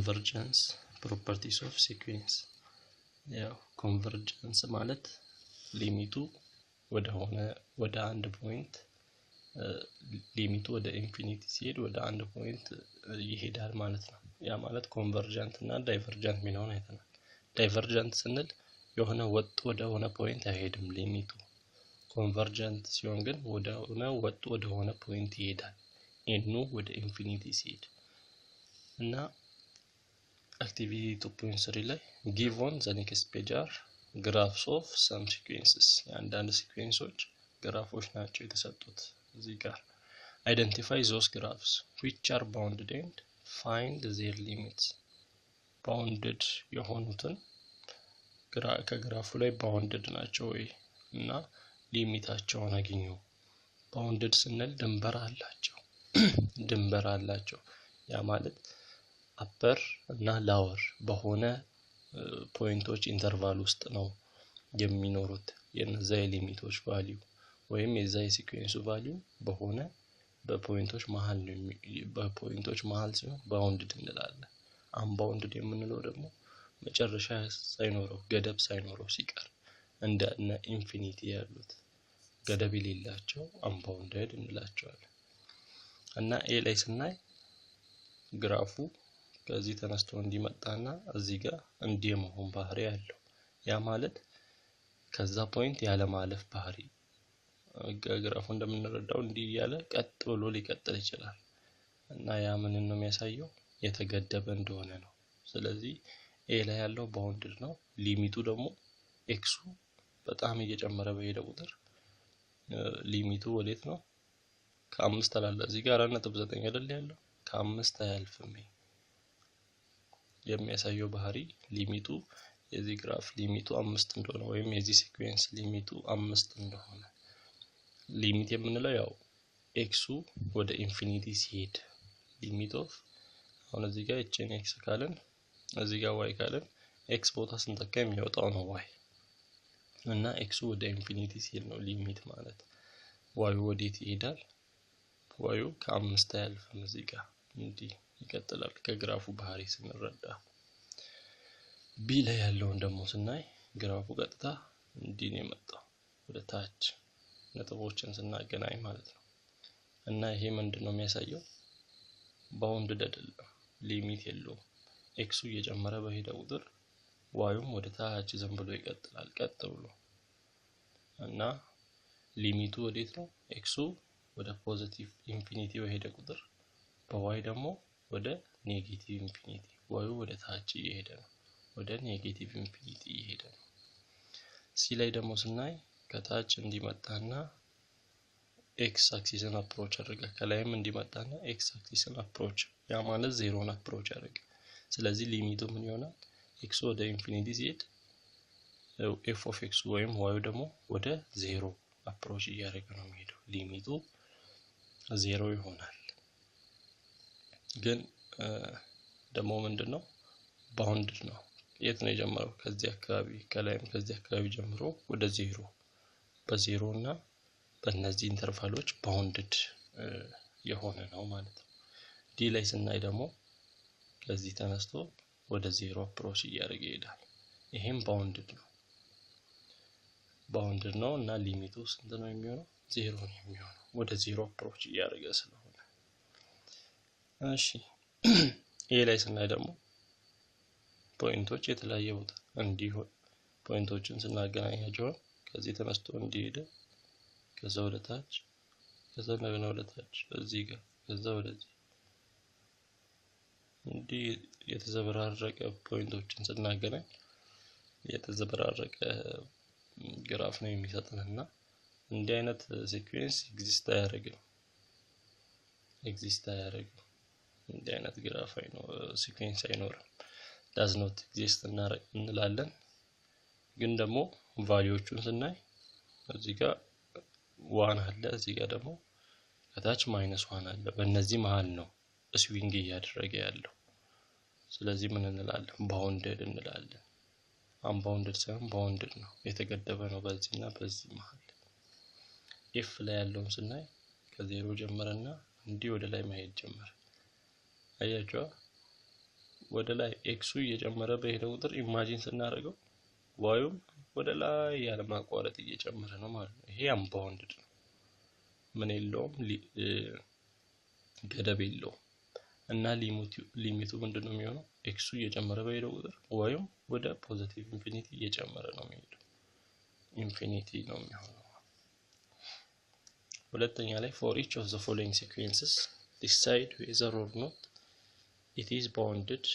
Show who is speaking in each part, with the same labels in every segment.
Speaker 1: convergence properties of sequence ያው convergence ማለት ሊሚቱ ወደ አንድ ፖይንት ሊሚቱ ወደ ኢንፊኒቲ ሲሄድ ወደ አንድ ፖይንት ይሄዳል ማለት ነው ያ ማለት ኮንቨርጀንት እና ዳይቨርጀንት የሚለውን አይተናል ዳይቨርጀንት ስንል የሆነ ወጥ ወደ ሆነ ፖይንት አይሄድም ሊሚቱ ኮንቨርጀንት ሲሆን ግን ወደ ሆነ ፖይንት ይሄዳል ኤኑ ወደ ኢንፊኒቲ ሲሄድ እና activity 2.3 ላይ give on the next page are graphs of some sequences አንዳንድ ሲኩዌንሶች ግራፎች ናቸው የተሰጡት እዚህ ጋር identify those graphs which are bounded and find their limits bounded የሆኑትን ከግራፉ ላይ bounded ናቸው ወይ እና ሊሚታቸውን አግኙ bounded ስንል ድንበር አላቸው ያ ማለት upper እና lower በሆነ ፖይንቶች ኢንተርቫል ውስጥ ነው የሚኖሩት የነዛ ሊሚቶች ቫልዩ ወይም የዛ ሲኩዌንሱ ቫልዩ በፖይንቶች መሃል ሲሆን ባውንድድ እንላለን አንባውንድድ የምንለው ደግሞ መጨረሻ ሳይኖረው ገደብ ሳይኖረው ሲቀር እንደ ኢንፊኒቲ ያሉት ገደብ የሌላቸው አንባውንድድ እንላቸዋለን እና ኤ ላይ ስናይ ግራፉ ከዚህ ተነስቶ እንዲመጣና እዚህ ጋር እንዲመሆን ባህሪ ያለው ያ ማለት ከዛ ፖይንት ያለ ማለፍ ባህሪ ግራፉ እንደምንረዳው እንዲህ ያለ ቀጥ ብሎ ሊቀጥል ይችላል እና ያ ምንን ነው የሚያሳየው የተገደበ እንደሆነ ነው ስለዚህ ኤ ላይ ያለው ባውንድድ ነው ሊሚቱ ደግሞ ኤክሱ በጣም እየጨመረ በሄደ ቁጥር ሊሚቱ ወዴት ነው ከ5 አላለ እዚህ ጋር 4.9 አይደል ያለው ከ5 አያልፍም የሚያሳየው ባህሪ ሊሚቱ የዚህ ግራፍ ሊሚቱ 5 እንደሆነ ወይም የዚህ ሲኩዌንስ ሊሚቱ 5 እንደሆነ ሊሚት የምንለው ያው ኤክሱ ወደ ኢንፊኒቲ ሲሄድ ሊሚት ኦፍ አሁን እዚህ ጋር ኤችን ኤክስ ካለን እዚህ ጋር ዋይ ካለን ኤክስ ቦታ ስንተካ የሚወጣው ነው ዋይ እና ኤክሱ ወደ ኢንፊኒቲ ሲሄድ ነው ሊሚት ማለት ዋዩ ወዴት ይሄዳል ዋዩ ከ5 አያልፍም እዚህ ጋር እንዲህ ይቀጥላል ከግራፉ ባህሪ ስንረዳ ቢ ላይ ያለውን ደግሞ ስናይ ግራፉ ቀጥታ እንዲህ ነው የመጣው ወደ ታች ነጥቦችን ስናገናኝ ማለት ነው እና ይሄ ምንድነው የሚያሳየው ባውንድድ አይደለም ሊሚት የለውም ኤክሱ እየጨመረ በሄደ ቁጥር ዋዩም ወደ ታች ዝም ብሎ ይቀጥላል ቀጥ ብሎ እና ሊሚቱ ወዴት ነው ኤክሱ ወደ ፖዚቲቭ ኢንፊኒቲ በሄደ ቁጥር በዋይ ደግሞ ወደ ኔጌቲቭ ኢንፊኒቲ ዋዩ ወደ ታች እየሄደ ነው ወደ ኔጌቲቭ ኢንፊኒቲ እየሄደ ነው ሲ ላይ ደግሞ ስናይ ከታች እንዲመጣና ኤክስ አክሲስን አፕሮች አድርጋ ከላይም እንዲመጣና ኤክስ አክሲስን አፕሮች ያ ማለት ዜሮን አፕሮች አድርጋ ስለዚህ ሊሚቱ ምን ይሆናል ኤክስ ወደ ኢንፊኒቲ ሲሄድ ኤፍ ኦፍ ኤክስ ወይም ዋዩ ደግሞ ወደ ዜሮ አፕሮች እያደረገ ነው የሚሄደው ሊሚቱ ዜሮ ይሆናል ግን ደግሞ ምንድነው ባውንድድ ነው የት ነው የጀመረው ከዚህ አካባቢ ከላይም ከዚህ አካባቢ ጀምሮ ወደ ዜሮ በዜሮ እና በእነዚህ ኢንተርቫሎች ባውንድድ የሆነ ነው ማለት ነው ዲ ላይ ስናይ ደግሞ ከዚህ ተነስቶ ወደ ዜሮ አፕሮች እያደረገ ይሄዳል ይሄም ባውንድድ ነው እና ሊሚቱ ስንት ነው የሚሆነው ዜሮ ነው የሚሆነው ወደ ዜሮ አፕሮች እያደረገ ስለሆነ እሺ ኤ ላይ ስናይ ደግሞ ፖይንቶች የተለያየ ቦታ እንዲሆን ፖይንቶችን ስናገናኛቸው ከዚህ ተነስቶ እንዲሄድ ከዛ ወደ ታች ከዛ እንደገና ወደ ታች እዚህ ጋር ከዛ ወደዚህ እንዲህ የተዘበራረቀ ፖይንቶችን ስናገናኝ የተዘበራረቀ ግራፍ ነው የሚሰጠንና እንዲህ አይነት ሲኩዌንስ ኤግዚስት አያደርግም እንዲህ አይነት ግራፍ ሲኩዌንስ አይኖርም does not exist እንላለን ግን ደግሞ ቫልዩዎቹን ስናይ እዚህ ጋር 1 አለ እዚህ ጋር ደግሞ ከታች -1 አለ በእነዚህ መሃል ነው ስዊንግ እያደረገ ያለው ስለዚህ ምን እንላለን ባውንድድ እንላለን አንባውንድድ ሳይሆን ባውንድድ ነው የተገደበ ነው በዚህና በዚህ መሃል ኤፍ ላይ ያለውን ስናይ ከዜሮ ጀመረና እንዲህ ወደ ላይ መሄድ ጀመረ አያችሁ ወደ ላይ ኤክሱ እየጨመረ በሄደ ቁጥር ኢማጂን ስናደርገው ዋዩም ወደ ላይ ያለ ማቋረጥ እየጨመረ ነው ማለት ነው። ይሄ አንባውንድድ ነው፣ ምን የለውም ገደብ የለውም። እና ሊሚቱ ምንድነው የሚሆነው? ኤክሱ እየጨመረ በሄደ ቁጥር ዋዩም ወደ ፖዚቲቭ ኢንፊኒቲ እየጨመረ ነው የሚሄደው፣ ኢንፊኒቲ ነው የሚሆነው። ሁለተኛ ላይ for each of the following sequences decide whether or not it is bounded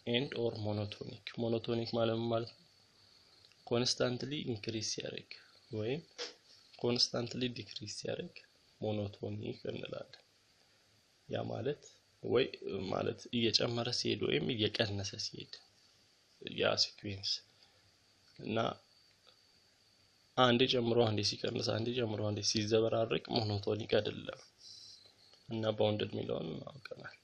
Speaker 1: and or monotonic. monotonic ማለት constantly increase ሲያደርግ ወይም constantly decrease ሲያደርግ monotonic እንላለን። ያ ማለት እየጨመረ ሲሄድ ወይም እየቀነሰ ሲሄድ ያ ሲኩዌንስ እና አንዴ ጨምሮ አንዴ ሲቀንስ አንዴ ጨምሮ አንዴ ሲዘበራረቅ ሞኖቶኒክ አይደለም። እና ባውንድድ ሚለውን አውቀናል።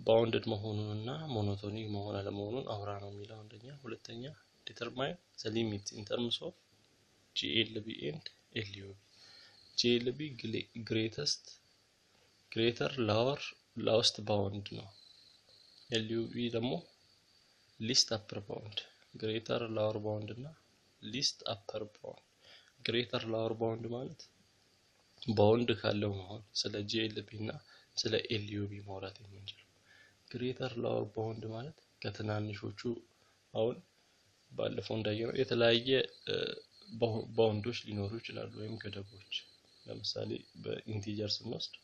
Speaker 1: ባውንድድ መሆኑንና ሞኖቶኒክ መሆን አለመሆኑን አውራ ነው የሚለው አንደኛ። ሁለተኛ determine the limit in terms of GLB and LUB. GLB greater lowest bound ነው። LUB ደግሞ least upper bound. greater lower bound እና least upper bound. greater lower bound ማለት ባውንድ ካለው ነው ስለ GLB እና ስለ LUB ማውራት የምንችለው። greater lower bound ማለት ከትናንሾቹ አሁን ባለፈው እንዳየነው የተለያየ ባውንዶች ሊኖሩ ይችላሉ ወይም ገደቦች። ለምሳሌ በኢንቲጀር ስንወስድ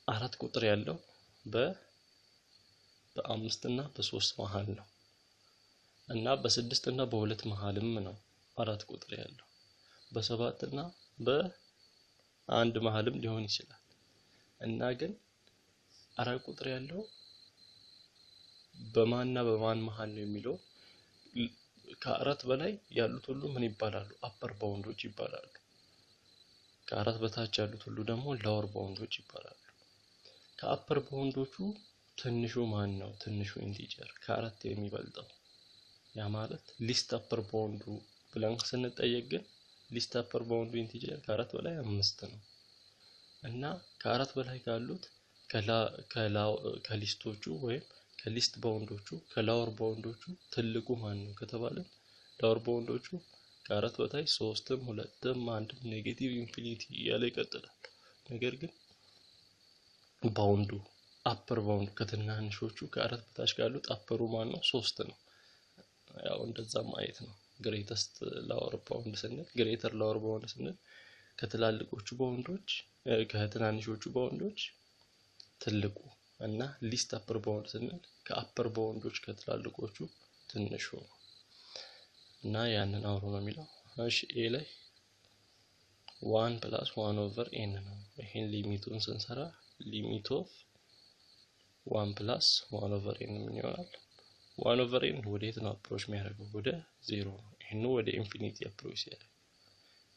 Speaker 1: አራት ቁጥር ያለው በ5 እና በ3 መሃል ነው እና በ6 እና በ2 መሃልም ነው አራት ቁጥር ያለው። በ7 እና በ1 መሃልም ሊሆን ይችላል። እና ግን አራት ቁጥር ያለው በማንና በማን መሃል ነው የሚለው ከአራት በላይ ያሉት ሁሉ ምን ይባላሉ? አፐር ባውንዶች ይባላሉ። ከአራት በታች ያሉት ሁሉ ደግሞ ሎወር ባውንዶች ይባላሉ። ከአፐር ባውንዶቹ ትንሹ ማን ነው? ትንሹ ኢንቲጀር ከአራት የሚበልጠው ያ ማለት ሊስት አፐር ባውንዱ ብለን ስንጠየቅ ግን ሊስት አፐር ባውንዱ ኢንቲጀር ከአራት በላይ 5 ነው። እና ከአራት በላይ ካሉት ከሊስቶቹ ወይም ከሊስት ባውንዶቹ ከላወር ባውንዶቹ ትልቁ ማን ነው ከተባለ ላወር ባውንዶቹ ከአራት በታች 3ም 2ም 1ም ኔጌቲቭ ኢንፊኒቲ እያለ ይቀጥላል። ነገር ግን ባውንዱ አፐር ባውንድ ከትናንሾቹ ከአራት በታች ካሉት አፐሩ ማን ነው? 3 ነው። ያው እንደዛ ማየት ነው። ግሬተስት ላወር ባውንድ ስንል ግሬተር ላወር ባውንድ ስንል ከትላልቆቹ ባውንዶች ከትናንሾቹ ባውንዶች ትልቁ እና ሊስት አፐር ባውንድ ስንል ከአፐር ባውንዶች ከትላልቆቹ ትንሹ ነው። እና ያንን አውሮ ነው የሚለው። እሺ ኤ ላይ 1 + 1/n ነው። ይሄን ሊሚቱን ስንሰራ ሊሚት ኦፍ 1 + 1/n ምን ይሆናል? 1/n ወዴት ነው አፕሮች የሚያደርገው? ወደ 0 ነው። ይሄን ወደ ኢንፊኒቲ አፕሮች ያደርጋል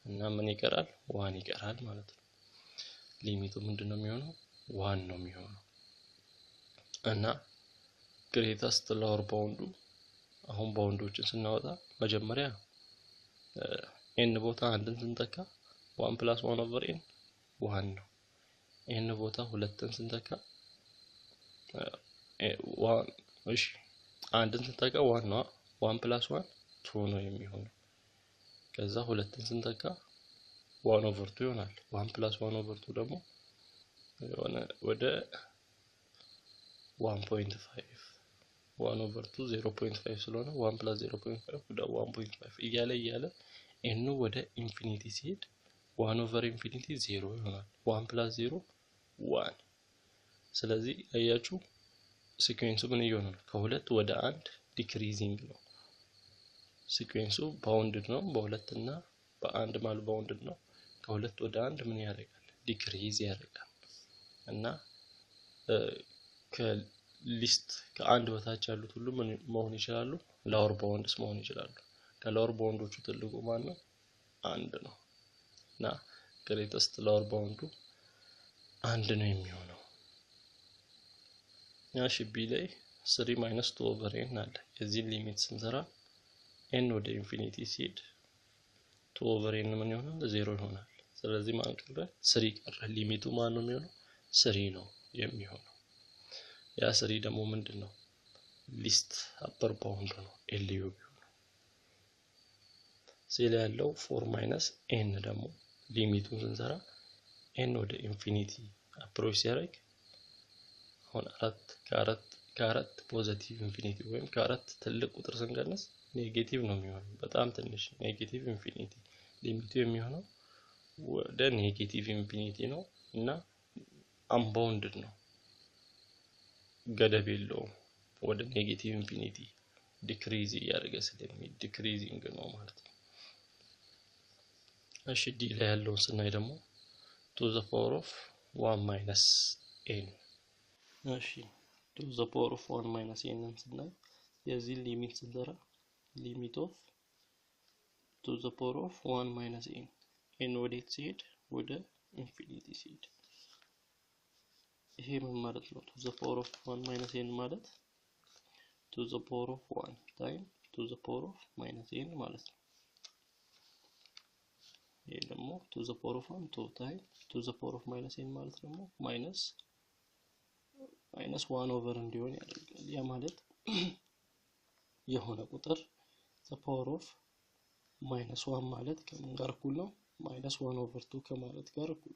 Speaker 1: እና ምን ይቀራል? 1 ይቀራል ማለት ነው። ሊሚቱ ምንድነው የሚሆነው? 1 ነው የሚሆነው። እና ግሬተስት ላወር ባውንዱ አሁን ባውንዶችን ስናወጣ መጀመሪያ n ቦታ አንድን ስንተካ 1 + 1/n 1 ነው። n ቦታ ሁለትን ስንተካ እሺ አንድን ስንተካ 1 ነው። 1 + 1 2 ነው የሚሆነው። ከዛ ሁለትን ስንተካ 1/2 ይሆናል። 1 + 1/2 ደግሞ ወደ 1.5 1/2 0.5 ስለሆነ 1 + 0.5 ወደ 1.5 እያለ n ወደ ኢንፊኒቲ ሲሄድ 1/infinity 0 ይሆናል። 1 + 0 1። ስለዚህ አያችሁ ሲኩዌንሱ ምን እየሆነ ነው? ከሁለት ወደ 1 ዲክሪዚንግ ነው። ሲኩዌንሱ ባውንድድ ነው። በሁለት እና በአንድ ማለት ባውንድድ ነው። ከሁለት ወደ 1 ምን ያደርጋል? ዲክሪዝ ያደርጋል። እና ከሊስት ከአንድ በታች ያሉት ሁሉ ምን መሆን ይችላሉ? ላወር ባውንድስ መሆን ይችላሉ። ከላወር ባውንዶቹ ትልቁ ማን ነው? 1 ነው። እና ግሬተስት ላወር ባውንዱ 1 ነው የሚሆነው። እሺ ቢ ላይ 3 - 2/n አለ። የዚህ ሊሚት ስንሰራ n ወደ ኢንፊኒቲ ሲሄድ 2/n ምን ይሆናል? 0 ይሆናል። ስለዚህ ማን ቀረ? 3 ቀረ። ሊሚቱ ማን ነው የሚሆነው? 3 ነው የሚሆነው። ያ 3 ደግሞ ምንድነው ሊስት አፐር ባውንድ ነው ኤልዩቢ ሲል ያለው 4 ማይነስ ኤን ደግሞ ሊሚቱን ስንሰራ ኤን ወደ ኢንፊኒቲ አፕሮች ሲያደርግ አሁን ከአራት ፖዚቲቭ ኢንፊኒቲ ወይም ከአራት ትልቅ ቁጥር ስንቀንስ ኔጌቲቭ ነው የሚሆነው በጣም ትንሽ ኔጌቲቭ ኢንፊኒቲ ሊሚቱ የሚሆነው ወደ ኔጌቲቭ ኢንፊኒቲ ነው እና አንባውንድድ ነው ገደብ የለውም ወደ ኔጌቲቭ ኢንፊኒቲ ዲክሪዝ እያደረገ ስለሚሄድ ዲክሪዚንግ ነው ማለት ነው። እሺ ዲ ላይ ያለውን ስናይ ደግሞ to the power of 1 minus n እሺ to the power of 1 minus n ስናይ የዚህ ሊሚት ስንሰራ ሊሚት ኦፍ to the power of 1 minus n n ወዴት ሲሄድ ወደ ኢንፊኒቲ ሲሄድ ይሄ ምን ማለት ነው to the power of 1 minus n ማለት to the power of 1 time to the power of minus n ማለት ነው ይሄ ደግሞ to the power of 1 2 time to the power of minus n ማለት ደግሞ minus 1 over እንዲሆን ያደርጋል ያ ማለት የሆነ ቁጥር the power of minus 1 ማለት ከምን ጋር እኩል ነው minus 1 over 2 ከማለት ጋር እኩል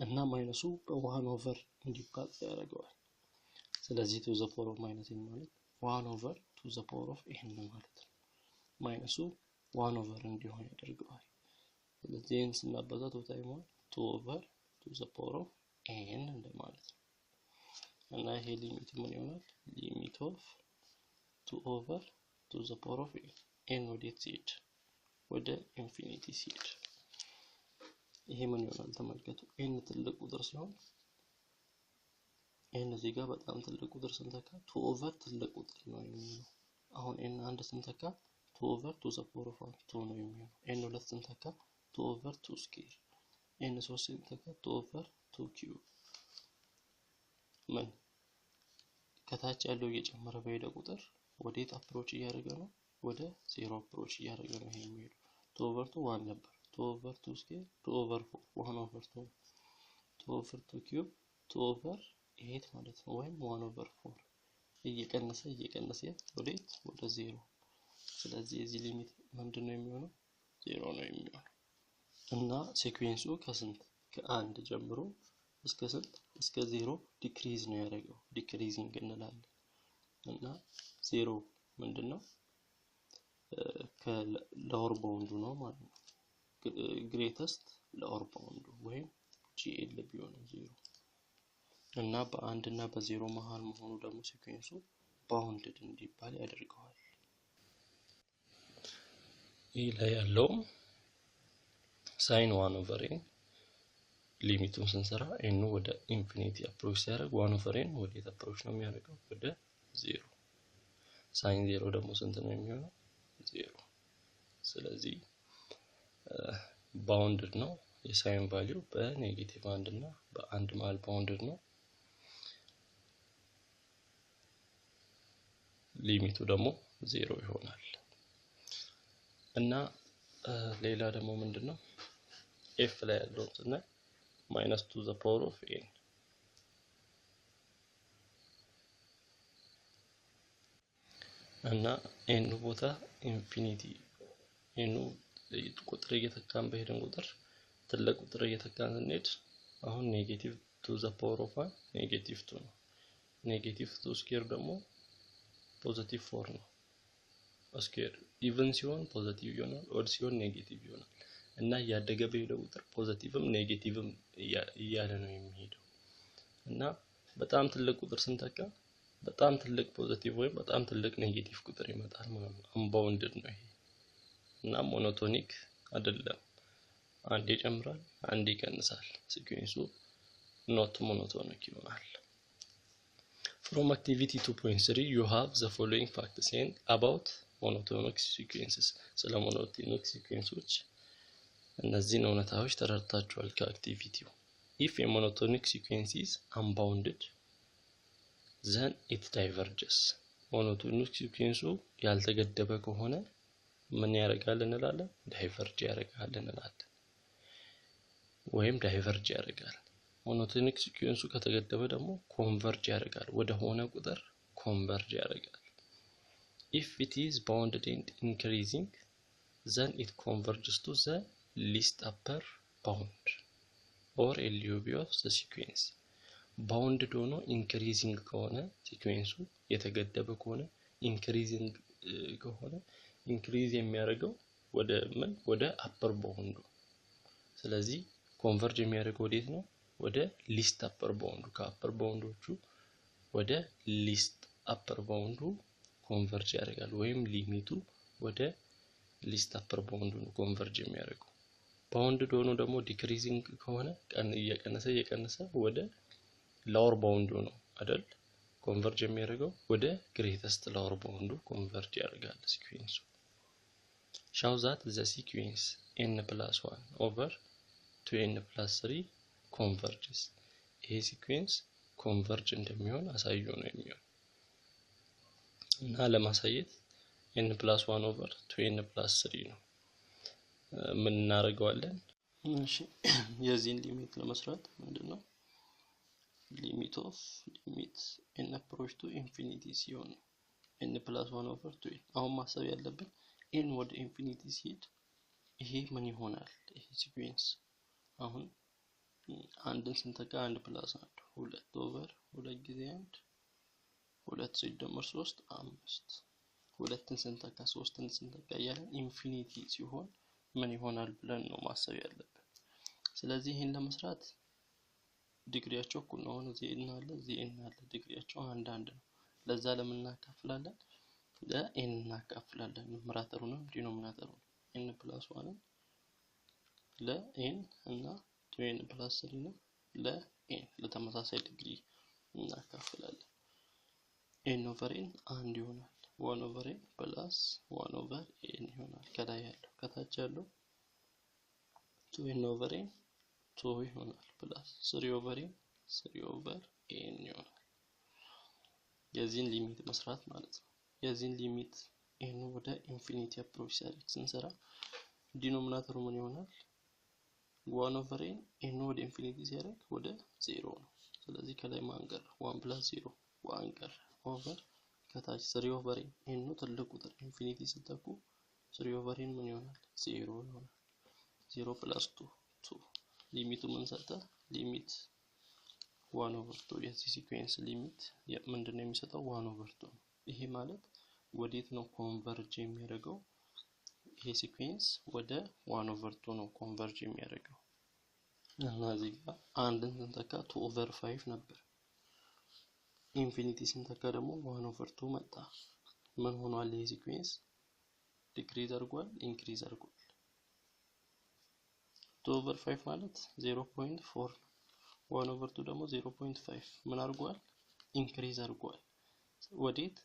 Speaker 1: እና ማይነሱ በ1 over እንዲባል ያደርገዋል ስለዚህ to the power of minus n ማለት 1 over to the power of n ማለት ነው ማይነሱ 1 over እንዲሆን ያደርገዋል ስለዚህ n ስናበዛ ታይም 2 over to the power of n እንደማለት ነው እና ይሄ ሊሚት ምን ይሆናል ሊሚት ኦፍ 2 over to the power of n ወዴት ሲሄድ ወደ ኢንፊኒቲ ሲሄድ ይሄ ምን ይሆናል ተመልከቱ n ትልቅ ቁጥር ሲሆን n እዚህ ጋር በጣም ትልቅ ቁጥር ስንተካ 2 over ትልቅ ቁጥር ነው የሚሆነው አሁን n አንድ ስንተካ 2 over to the power of 2 ነው የሚሆነው n ሁለት ስንተካ 2 over 2 square n 3 ስንተካ 2 over 2 cube ምን ከታች ያለው እየጨመረ በሄደ ቁጥር ወዴት አፕሮች እያደረገ ነው ወደ 0 አፕሮች እያደረገ ነው ይሄ የሚሄደው 2 over 2 1 ነበር 2 over 2 square 2 over 4 1 over 2 2 over 2 cube 2 over 8 ማለት ነው ወይም 1 over 4 እየቀነሰ ወዴት ወደ 0 ስለዚህ እዚህ ሊሚት ምንድነው የሚሆነው 0 ነው የሚሆነው እና ሲኩዌንሱ ከስንት ከ1 ጀምሮ እስከ ስንት እስከ 0 ዲክሪዝ ነው ያደረገው ዲክሪዚንግ እንላለን እና 0 ምንድነው ከሎወር ባውንዱ ነው ማለት ነው ግሬተስት ሎወር ባውንዱ ወይም GL ቢሆን 0 እና በ1 እና በ0 መሃል መሆኑ ደግሞ ሲኩዌንሱ ባውንድድ እንዲባል ያደርገዋል ይሄ ላይ ያለው sin 1 over n ሊሚቱን ስንሰራ n ወደ ኢንፊኒቲ አፕሮች ሲያደርግ 1 over n ወደ አፕሮች ነው የሚያደርገው ወደ 0 sin 0 ደግሞ ስንት ነው የሚሆነው 0 ስለዚህ ባውንድድ ነው የሳይን ቫልዩ በኔጌቲቭ 1 እና በ1 መሃል ባውንድድ ነው ሊሚቱ ደግሞ 0 ይሆናል እና ሌላ ደግሞ ምንድነው f ላይ ያለው እና minus to the power of n እና n ቦታ ኢንፊኒቲ n ቁጥር እየተካን በሄደን ቁጥር ትልቅ ቁጥር እየተካን ስንሄድ አሁን ኔጌቲቭ to the power of 1 ኔጌቲቭ 2 ነው ኔጌቲቭ 2 ስኩዌር ደግሞ ፖዚቲቭ 4 ነው ስኩዌር ኢቭን ሲሆን ፖዚቲቭ ይሆናል ኦድ ሲሆን ኔጌቲቭ ይሆናል እና ያደገ በሄደ ቁጥር ፖዚቲቭም ኔጌቲቭም እያለ ነው የሚሄደው እና በጣም ትልቅ ቁጥር ስንተካ በጣም ትልቅ ፖዚቲቭ ወይም በጣም ትልቅ ኔጌቲቭ ቁጥር ይመጣል ማለት ነው አንባውንድድ ነው ይሄ እና ሞኖቶኒክ አይደለም አንዴ ይጨምራል አንዴ ይቀንሳል ሲኩዌንሱ ኖት ሞኖቶኒክ ይሆናል from activity 2.3 you have the following facts and about monotonic sequences ስለ ሞኖቶኒክ ሲኩዌንሶች እነዚህን እውነታዎች ተረድታችኋል ከአክቲቪቲው if a monotonic sequence is unbounded then it diverges monotonic sequence ያልተገደበ ከሆነ ምን ያደርጋል እንላለን ዳይቨርጅ ያደርጋል እንላለን ወይም ዳይቨርጅ ያደርጋል ሞኖቶኒክ ሲኩዌንሱ ከተገደበ ደግሞ ኮንቨርጅ ያደርጋል ወደ ሆነ ቁጥር ኮንቨርጅ ያደርጋል if it is bounded and increasing then it converges to the least upper bound or LUB of the sequence bounded ሆኖ increasing ከሆነ ሲኩዌንሱ የተገደበ ከሆነ increasing ከሆነ increase የሚያደርገው ወደ ምን ወደ upper bound ስለዚህ ኮንቨርጅ የሚያደርገው ወዴት ነው ወደ least upper bound ከupper boundዎቹ ወደ least upper bound ኮንቨርጅ ያደርጋል ወይም ሊሚቱ ወደ least upper bound ነው ኮንቨርጅ የሚያደርገው bounded ሆኖ ደግሞ decreasing ከሆነ እየቀነሰ ወደ lower bound ነው አይደል ኮንቨርጅ የሚያደርገው ወደ greatest lower bound ኮንቨርጅ ያደርጋል ሲኩዌንሱ show that the sequence n+1 over 2n+3 converges ይሄ ሲኩዌንስ ኮንቨርጅ እንደሚሆን አሳዩ ነው የሚሆነው እና ለማሳየት n+1 over 2n+3 ነው ምን እናደርገዋለን እሺ የዚህን ሊሚት ለመስራት ምንድነው limit of limit n approach to infinity ሲሆን n+1 over 2 አሁን ማሰብ ያለብን n ወደ infinity ሲሄድ ይሄ ምን ይሆናል ይሄ ሲኩዌንስ አሁን አንድን ስንተካ 1 + 1 2 over 2 ጊዜ 1 2 ሲደመር 3 5 ሁለትን ስንተካ 3ን ስንተካ ያለን ኢንፊኒቲ ሲሆን ምን ይሆናል ብለን ነው ማሰብ ያለብን ስለዚህ ይሄን ለመስራት ዲግሪያቸው እኩል ነው ዜና አለ ዲግሪያቸው አንድ ነው ለዛ ለምን እናካፍላለን ለn እናካፍላለን ኑመራተሩንም ዲኖሚናተሩን n+1 ለn እና 2n+3 ነው ለn ለተመሳሳይ ዲግሪ እናካፍላለን n over n አንድ ይሆናል 1 over n plus 1 over n ይሆናል ከላይ ያለው ከታች ያለው 2n over n 2 ይሆናል plus 3 over n 3 over n ይሆናል የዚህን ሊሚት መስራት ማለት ነው የዚህን ሊሚት n ወደ ኢንፊኒቲ አፕሮች ሲያደርግ ስንሰራ ዲኖሚናተሩ ምን ይሆናል 1 over n n ወደ ኢንፊኒቲ ሲያደርግ ወደ 0 ነው ስለዚህ ከላይ ማንቀር 1 plus 0 1 ቀር over ከታች 3 over n ነው ትልቅ ቁጥር ኢንፊኒቲ ሲተኩ 3 over n ምን ይሆናል 0 ይሆናል 0 plus 2 ሊሚቱ ምን ሰጠ ሊሚት 1 over 2 የዚህ ሲኩዌንስ ሊሚት ምንድነው የሚሰጠው 1 over 2 ይሄ ማለት ወዴት ነው ኮንቨርጅ የሚያደርገው ይሄ ሲኩዌንስ ወደ 1 over 2 ነው ኮንቨርጅ የሚያደርገው እና እዚህ ጋር አንድን ስንተካ 2 over 5 ነበር ኢንፊኒቲ ስንተካ ደግሞ 1 over 2 መጣ ምን ሆኗል ይሄ ሲኩዌንስ ዲክሪዝ አድርጓል ኢንክሪዝ አድርጓል 2 over 5 ማለት 0.4 1 over 2 ደግሞ 0.5 ምን አድርጓል ኢንክሪዝ አድርጓል ወዴት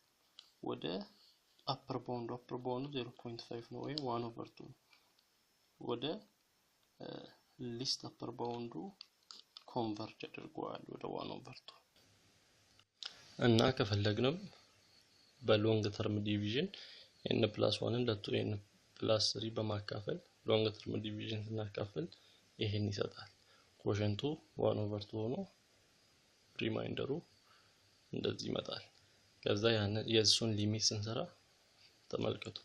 Speaker 1: ወደ upper bound 0.5 ነው ወይ 1 over 2 ወደ least upper bound ኮንቨርጅ አድርጓል ወደ 1 over 2 እና ከፈለግንም በሎንግ ተርም ዲቪዥን n+1 ለ2n+3 በማካፈል ሎንግ ተርም ዲቪዥን ስናካፍል ይሄን ይሰጣል ኮሸንቱ 1 over 2 ሆኖ ሪማይንደሩ እንደዚህ ይመጣል ከዛ ያን የሱን ሊሚት ስንሰራ ተመልከቱ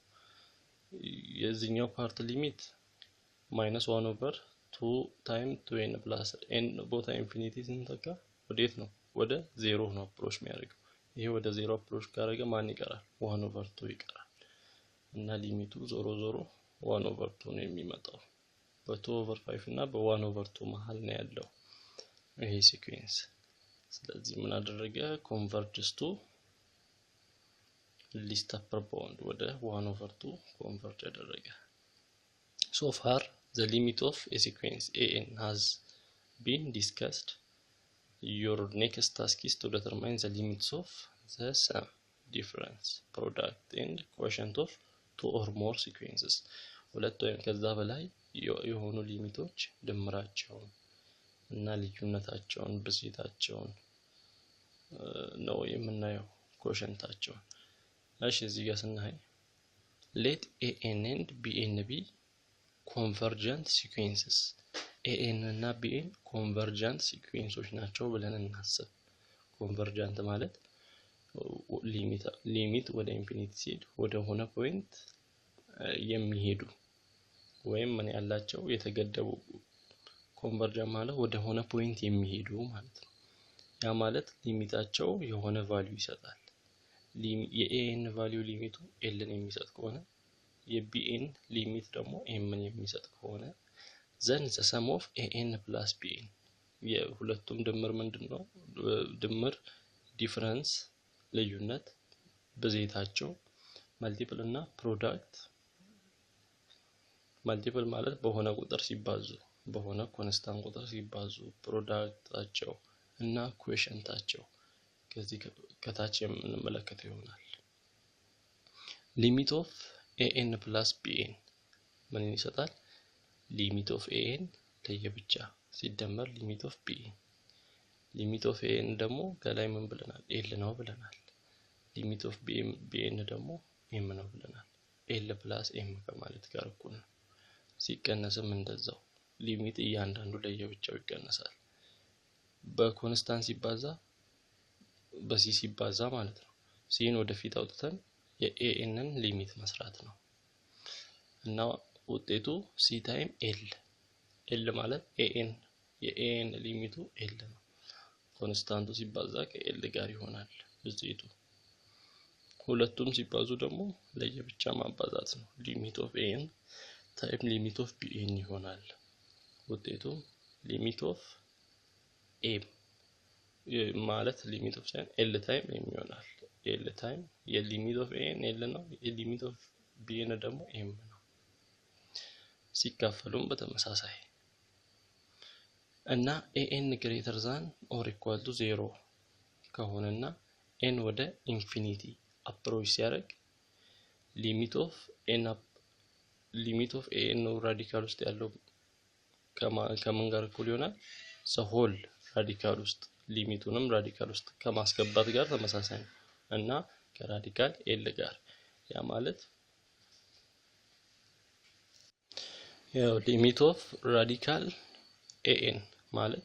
Speaker 1: የዚህኛው ፓርት ሊሚት -1 over 2 times 2n+n ቦታ ኢንፊኒቲ ስንተካ ወዴት ነው ወደ 0 ነው አፕሮች የሚያደርገው ይሄ ወደ 0 አፕሮች ካደረገ ማን ይቀራል 1 over 2 ይቀራል እና ሊሚቱ ዞሮ 1 over 2 ነው የሚመጣው በ2 over 5 እና በ1 over 2 መሃል ነው ያለው ይሄ ሲኩዌንስ ስለዚህ ምን አደረገ ኮንቨርጅስ ቱ least upper bound ወደ 1 over 2 ኮንቨርጅ አደረገ so far the limit of a sequence an has been discussed your next task is to determine the limits of the sum difference product and quotient of two or more sequences ሁለት ወይም ከዛ በላይ የሆኑ ሊሚቶች ድምራቸውን እና ልዩነታቸውን ብዜታቸውን ነው የምናየው ኮሸንታቸውን እሺ እዚህ ጋር ስናይ let an and bn be convergent sequences ኤኤን እና ቢኤን ኮንቨርጀንት ሲኩዌንሶች ናቸው ብለን እናስብ። ኮንቨርጀንት ማለት ሊሚት ወደ ኢንፊኒቲ ሲሄድ ወደ ሆነ ፖይንት የሚሄዱ ወይም ምን ያላቸው የተገደቡ ኮንቨርጀንት ማለት ወደ ሆነ ፖይንት የሚሄዱ ማለት ነው። ያ ማለት ሊሚታቸው የሆነ ቫልዩ ይሰጣል። የኤኤን ቫልዩ ሊሚቱ ኤልን የሚሰጥ ከሆነ የቢኤን ሊሚት ደግሞ ኤምን የሚሰጥ ከሆነ ዘን ዘ ሰም ኦፍ ኤኤን ፕላስ ቢኤን የሁለቱም ድምር ምንድነው? ድምር ዲፈረንስ ልዩነት ብዜታቸው መልቲፕል እና ፕሮዳክት መልቲፕል ማለት በሆነ ቁጥር ሲባዙ በሆነ ኮንስታንት ቁጥር ሲባዙ ፕሮዳክታቸው እና ኩዌሽንታቸው ከዚህ ከታች የምንመለከተው ይሆናል። ሊሚት ኦፍ ኤኤን ፕላስ ቢኤን ምን ይሰጣል? ሊሚት ኦፍ ኤኤን ለየብቻ ሲደመር ሊሚት ኦፍ ቢኤን። ሊሚት ኦፍ ኤኤን ደግሞ ከላይ ምን ብለናል? ኤል ነው ብለናል። ሊሚት ኦፍ ቢኤን ደግሞ ኤም ነው ብለናል። ኤል ፕላስ ኤም ከማለት ጋር እኩል ነው። ሲቀነስም እንደዛው ሊሚት እያንዳንዱ ለየብቻው ይቀነሳል። በኮንስታንት ሲባዛ በሲ ሲባዛ ማለት ነው። ሲን ወደፊት አውጥተን የኤኤንን ሊሚት መስራት ነው እና ውጤቱ ሲ ታይም ኤል ማለት ኤኤን የኤኤን ሊሚቱ ኤል ነው። ኮንስታንቱ ሲባዛ ከኤል ጋር ይሆናል ብዜቱ። ሁለቱም ሲባዙ ደግሞ ለየብቻ ማባዛት ነው። ሊሚት ኦፍ ኤኤን ታይም ሊሚት ኦፍ ቢኤን ይሆናል። ውጤቱ ሊሚት ኦፍ ኤም ማለት ሊሚት ኦፍ ሳይን ኤል ታይም ኤም ይሆናል። ኤል ታይም የሊሚት ኦፍ ኤን ኤል ነው፣ የሊሚት ኦፍ ቢኤን ደግሞ ኤም ነው። ሲካፈሉም በተመሳሳይ እና ኤኤን ግሬተር ዛን ኦር ኢኳል ቱ 0 ከሆነና ኤን ወደ ኢንፊኒቲ አፕሮች ሲያደርግ ሊሚት ኦፍ ኤኤን ራዲካል ውስጥ ያለው ከምን ጋር እኩል ይሆናል? ሰሆል ራዲካል ውስጥ ሊሚቱንም ራዲካል ውስጥ ከማስገባት ጋር ተመሳሳይ ነው እና ከራዲካል ኤል ጋር ያ ማለት ያው ሊሚት ኦፍ ራዲካል ኤኤን ማለት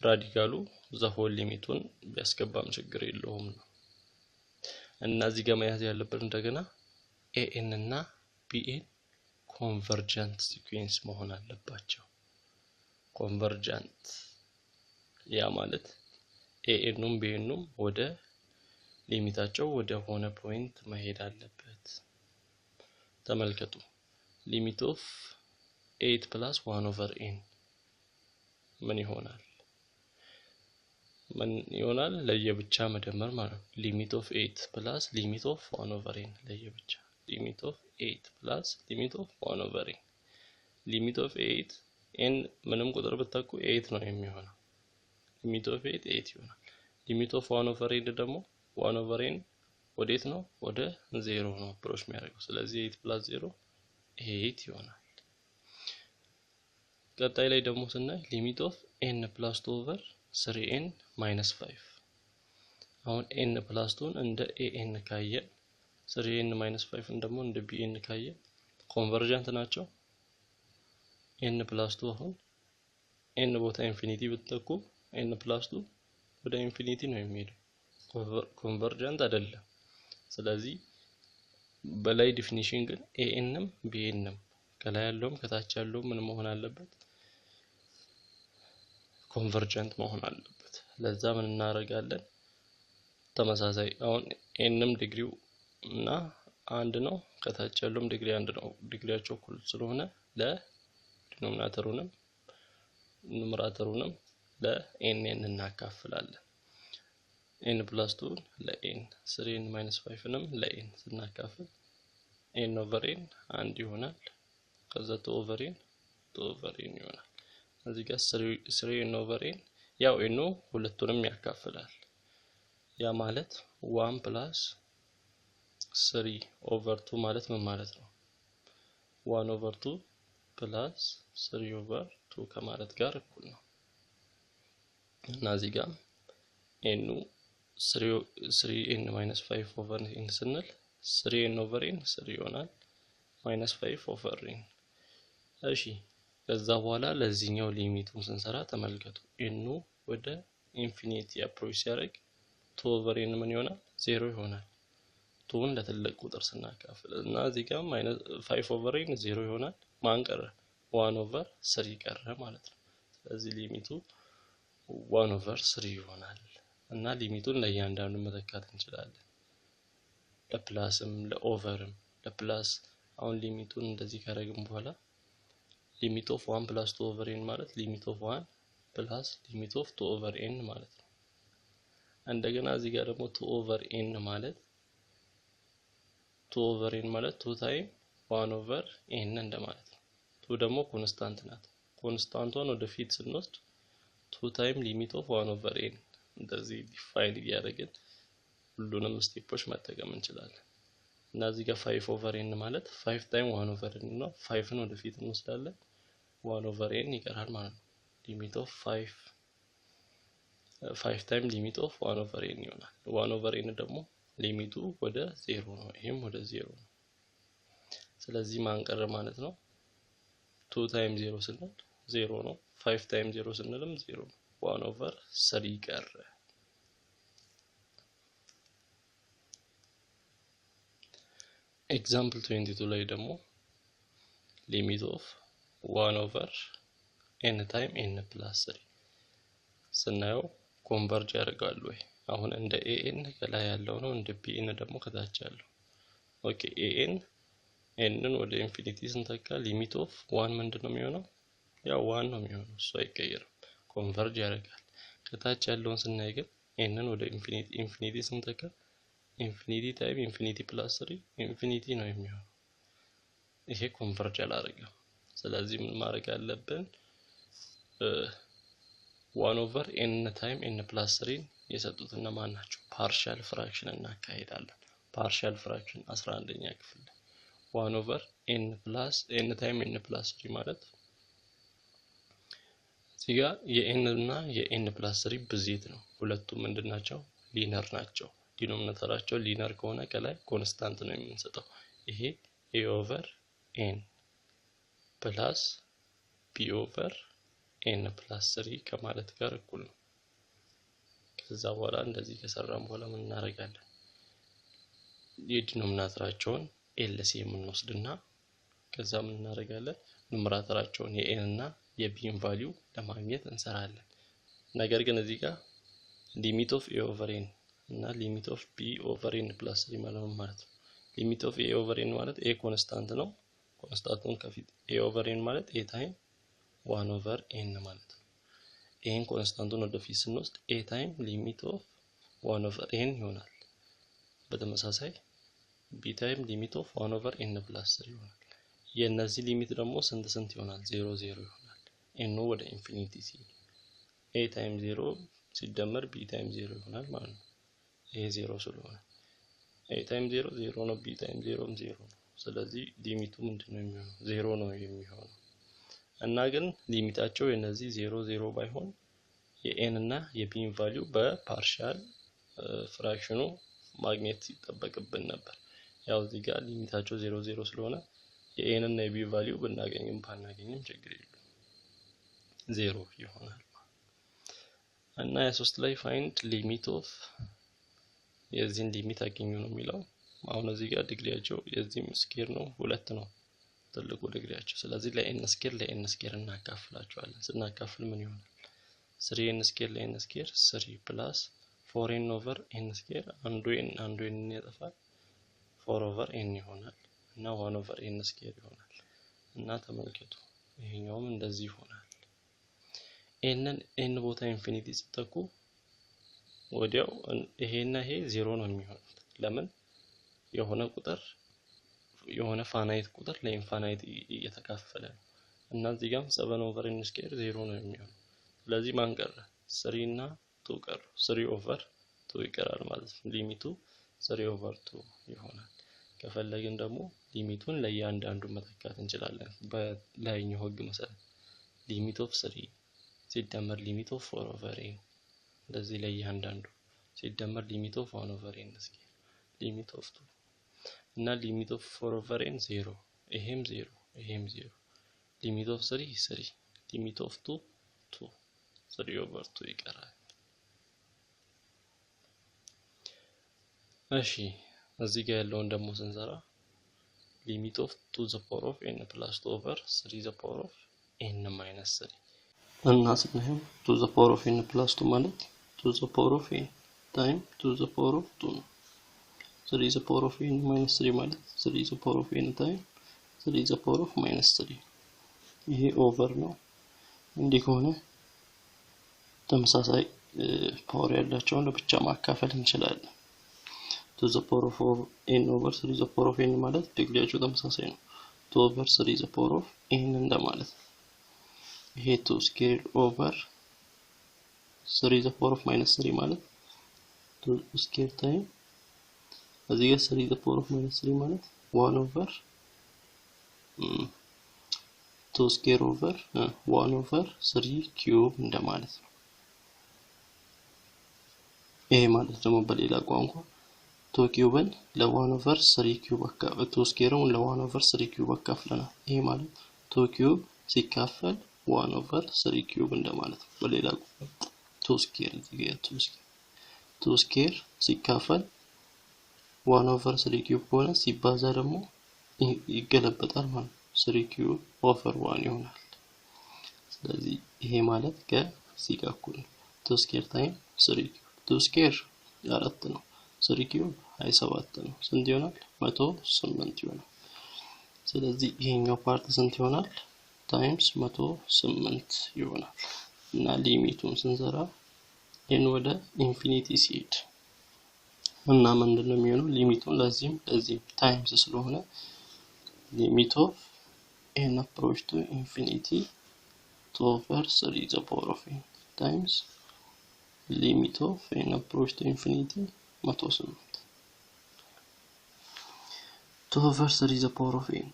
Speaker 1: ራዲካሉ ዘሆል ሊሚቱን ቢያስገባም ችግር የለውም ነው። እና እዚህ ጋር መያዝ ያለበት እንደገና ኤኤን እና ቢኤን ኮንቨርጀንት ሲኩዌንስ መሆን አለባቸው። ኮንቨርጀንት ያ ማለት ኤኤኑም ቢኤኑም ወደ ሊሚታቸው ወደ ሆነ ፖይንት መሄድ አለበት። ተመልከቱ ሊሚት ኦፍ 8 + 1/n ምን ይሆናል? ለየብቻ መደመር ማለት ነው። ሊሚት ኦፍ 8 + ሊሚት ኦፍ 1/n ለየብቻ ሊሚት ኦፍ 8 + ሊሚት ኦፍ 1/n ሊሚት ኦፍ 8 n ምንም ቁጥር ብታውቁ 8 ነው የሚሆነው። ሊሚት ኦፍ 8 ይሆናል። ሊሚት ኦፍ 1/n ደግሞ 1/n ወዴት ነው? ወደ 0 ነው አፕሮች የሚያደርገው። ስለዚህ 8 + 0 8 ይሆናል። ቀጣይ ላይ ደግሞ ስናይ ሊሚት ኦፍ n + 2/3n - 5 አሁን n + 2ን እንደ an ካየን 3n - 5ን ደግሞ እንደ bn ካየን ኮንቨርጀንት ናቸው። n + 2 አሁን n ቦታ ኢንፊኒቲ ብትተኩ n + 2 ወደ ኢንፊኒቲ ነው የሚሄደው። ኮንቨርጀንት አይደለም። ስለዚህ በላይ ዲፊኒሽን ግን ኤኤንም ቢኤንም ከላይ ያለውም ከታች ያለውም ምን መሆን አለበት? ኮንቨርጀንት መሆን አለበት። ለዛ ምን እናደርጋለን? ተመሳሳይ አሁን ኤንም ዲግሪው እና አንድ ነው፣ ከታች ያለውም ዲግሪ አንድ ነው። ዲግሪያቸው እኩል ስለሆነ ለዲኖሚናተሩንም ኑመራተሩንም ለኤን እናካፍላለን። n + 2 ለኤን 3n - 5ንም ለኤን ስናካፍል n/n አንድ ይሆናል። ከዛ 2/n ይሆናል። እዚህ ጋር 3n/n ያው n ሁለቱንም ያካፍላል። ያ ማለት 1 + 3/2 ማለት ምን ማለት ነው? 1/2 + 3/2 ከማለት ጋር እኩል ነው እና እዚህ ጋር n 3n - 5/n ስንል 3n/n 3 ይሆናል -5/n። እሺ ከዛ በኋላ ለዚህኛው ሊሚቱን ስንሰራ ተመልከቱ ኤኑ ወደ ኢንፊኒቲ አፕሮች ሲያደርግ 2 ኦቨር ኤን ምን ይሆናል 0 ይሆናል 2ን ለትልቅ ቁጥር ስናካፍል እና እዚህ ጋር ማይነስ 5 ኦቨር ኤን 0 ይሆናል ማን ቀረ 1 ኦቨር 3 ቀረ ማለት ነው ስለዚህ ሊሚቱ 1 ኦቨር 3 ይሆናል እና ሊሚቱን ለእያንዳንዱ መተካት እንችላለን ለፕላስም ለኦቨርም ለፕላስ አሁን ሊሚቱን እንደዚህ ካደረግን በኋላ limit of 1 plus 2 over n ማለት limit of 1 plus limit of 2 over n ማለት ነው እንደገና እዚህ ጋር ደግሞ 2 over n ማለት 2 over n ማለት 2 ታይም 1 over n እንደማለት ነው 2 ደግሞ ኮንስታንት ናት ኮንስታንቷን ወደ ፊት ስንወስድ 2 ታይም limit of 1 over n እንደዚህ ዲፋይን እያደረግን ሁሉንም ስቴፖች መጠቀም እንችላለን እና እዚህ ጋር 5 over n ማለት 5 ታይም 1 over n ነው 5ን ወደ ፊት እንወስዳለን 1 over n ይቀራል ማለት ነው ሊሚት ኦፍ 5 ታይም ሊሚት ኦፍ 1 over n ይሆናል 1 over n ደግሞ ሊሚቱ ወደ 0 ነው ይሄም ወደ 0 ነው ስለዚህ ማን ቀረ ማለት ነው 2 ታይም 0 ስንል 0 ነው 5 ታይም 0 ስንልም 0 ነው 1 over 3 ቀረ ኤግዛምፕል 22 ላይ ደግሞ ሊሚት ኦፍ 1 over n ታይም n plus 3 ስናየው ኮንቨርጅ ያደርጋሉ ወይ አሁን እንደ an ከላይ ያለው ነው እንደ bn ደግሞ ከታች ያለው ኦኬ an nን ወደ ኢንፊኒቲ ስንተካ ሊሚት ኦፍ 1 ምንድነው የሚሆነው ያው 1 ነው የሚሆነው እሱ አይቀየርም ኮንቨርጅ ያደርጋል ከታች ያለውን ስናይ ግን nን ወደ ኢንፊኒቲ ስንተካ ኢንፊኒቲ ታይም ኢንፊኒቲ ፕላስ 3 ኢንፊኒቲ ነው የሚሆነው ይሄ ኮንቨርጅ አላደረገም ስለዚህ ምን ማድረግ አለብን 1 over n ታይም n plus 3 የሰጡትና ማን ናቸው ፓርሻል ፍራክሽን እናካሄዳለን ፓርሻል ፍራክሽን 11ኛ ክፍል 1 over n plus n ታይም n plus 3 ማለት እዚህ ጋር የn እና የn plus 3 ብዜት ነው ሁለቱም ምንድናቸው ሊነር ናቸው ዲኖሚኔተራቸው ሊነር ከሆነ ከላይ ኮንስታንት ነው የምንሰጠው ይሄ a over n plus b over n plus 3 ከማለት ጋር እኩል ነው ከዛ በኋላ እንደዚህ ከሰራን በኋላ ምን እናደርጋለን የዲኖሚኔተራቸውን LCM እንወስድና ከዛ ምን እናደርጋለን ኑመራተራቸውን የn እና የbን ቫልዩ ለማግኘት እንሰራለን ነገር ግን እዚህ ጋር ሊሚት ኦፍ a over n እና ሊሚት ኦፍ b over n plus 3 ማለት ነው ሊሚት ኦፍ a over n ማለት a ኮንስታንት ነው ኮንስታንቱን ከፊት a over n ማለት a ታይም 1 over n ማለት ነው ይሄን ኮንስታንቱን ወደ ፊት ስንወስድ a ታይም ሊሚት ኦፍ 1 over n ይሆናል በተመሳሳይ b ታይም ሊሚት ኦፍ 1 over n plus 3 ይሆናል የነዚህ ሊሚት ደግሞ ስንት ይሆናል 0 0 ይሆናል n ወደ ኢንፊኒቲ ሲሄድ a ታይም 0 ሲደመር b ታይም 0 ይሆናል ማለት ነው ይሄ 0 ስለሆነ a ታይም 0 0 ነው b ታይም 0 0 ነው ስለዚህ ሊሚቱ ምንድነው የሚሆነው 0 ነው የሚሆነው እና ግን ሊሚታቸው የነዚህ 0 0 ባይሆን የn እና የbን ቫልዩ በፓርሻል ፍራክሽኑ ማግኘት ይጠበቅብን ነበር ያው እዚህ ጋር ሊሚታቸው 0 0 ስለሆነ የn እና የb ቫልዩ ብናገኝም ባናገኝም ችግር የለውም 0 ይሆናል እና ያ3 ላይ ፋይንድ ሊሚት ኦፍ የዚህን ሊሚት አገኙ ነው የሚለው አሁን እዚህ ጋር ዲግሪያቸው የዚህም ስኬር ነው 2 ነው ትልቁ ዲግሪያቸው ስለዚህ ለn ስኬር እናካፍላቸዋለን ስናካፍል ምን ይሆናል 3n ስኬር ለn ስኬር 3 plus 4n over n ስኬር አንዱ n ያጠፋል 4 over n ይሆናል እና 1 over n ስኬር ይሆናል እና ተመልከቱ ይሄኛውም እንደዚህ ይሆናል n ቦታ ኢንፊኒቲ ሲተኩ ወዲያው ይሄና ይሄ 0 ነው የሚሆነው ለምን የሆነ ቁጥር የሆነ ፋናይት ቁጥር ለኢንፋናይት እየተካፈለ ነው እና እዚህ ጋር 7 over n ስኬር 0 ነው የሚሆነው ስለዚህ ማን ቀረ 3 እና 2 ቀሩ 3 over 2 ይቀራል ማለት ነው ሊሚቱ 3 over 2 ይሆናል ከፈለግን ደግሞ ሊሚቱን ለእያንዳንዱ መተካት እንችላለን በላይኛው ህግ መሰረት ሊሚት ኦፍ 3 ሲደመር ሊሚት ኦፍ 4 over n እንደዚህ ለእያንዳንዱ ሲደመር ሊሚት ኦፍ 1 over n ስኬር ሊሚት ኦፍ 2 እና ሊሚት ኦፍ 4 over n 0 ይሄም 0 ይሄም 0 limit of 3 3 limit of 2 2 3 over 2 ይቀራል። እሺ እዚህ ጋር ያለውን ደግሞ ስንሰራ limit of 2 the power of n plus 2 over 3 the power of n minus 3 እና ስናየው 2 the power of n plus 2 ማለት 2 the power of n time 2 the power of 2 ነው። 3 the power of n minus 3 ማለት 3 the power of n time 3 the power of minus 3 ይሄ ኦቨር ነው። እንዲህ ከሆነ ተመሳሳይ ፓወር ያላቸውን ለብቻ ማካፈል እንችላለን። 2 the power of n over 3 the power of n ማለት ዲግሪያቸው ተመሳሳይ ነው። 2 over 3 the power of n እንደማለት ነው። ይሄ 2 ስኩዌር ኦቨር 3 the power of minus 3 ማለት 2 ስኩዌር ታይም እዚህ ጋር 3 the power of minus 3 ማለት 1 over 2 ስኩዌር ኦቨር 1 over 3 ኪዩብ እንደማለት ነው። ይሄ ማለት ደግሞ በሌላ ቋንቋ 2 ኪዩብን ለ1 over 3 ኪዩብ አካፍለ 2 ስኩዌርን ለ1 over 3 ኪዩብ አካፍለናል። ይሄ ማለት 2 ኪዩብ ሲካፈል 1 over 3 ኪዩብ እንደማለት ነው። በሌላ ቋንቋ 2 ስኩዌር እዚህ ጋር 2 ስኩዌር ሲካፈል 1 over 3 ኪዩብ ከሆነ ሲባዛ ደግሞ ይገለበጣል ማለት 3 ኪዩብ ኦቨር 1 ይሆናል። ስለዚህ ይሄ ማለት ከዚህ ጋር እኩል ነው 2 ስኩዌር ታይም 3 ኪዩብ 2 ስኩዌር 4 ነው 3 ኪዩብ 27 ነው። ስንት ይሆናል? 108 ይሆናል። ስለዚህ ይሄኛው ፓርት ስንት ይሆናል? ታይምስ 108 ይሆናል። እና ሊሚቱን ስንሰራ n ወደ ኢንፊኒቲ ሲሄድ እና ምንድነው የሚሆነው? ሊሚቱን ለዚህም ታይምስ ስለሆነ limit of n approach to infinity 2 over 3 the power of n times limit of n approach to infinity 108 2 over 3 the power of n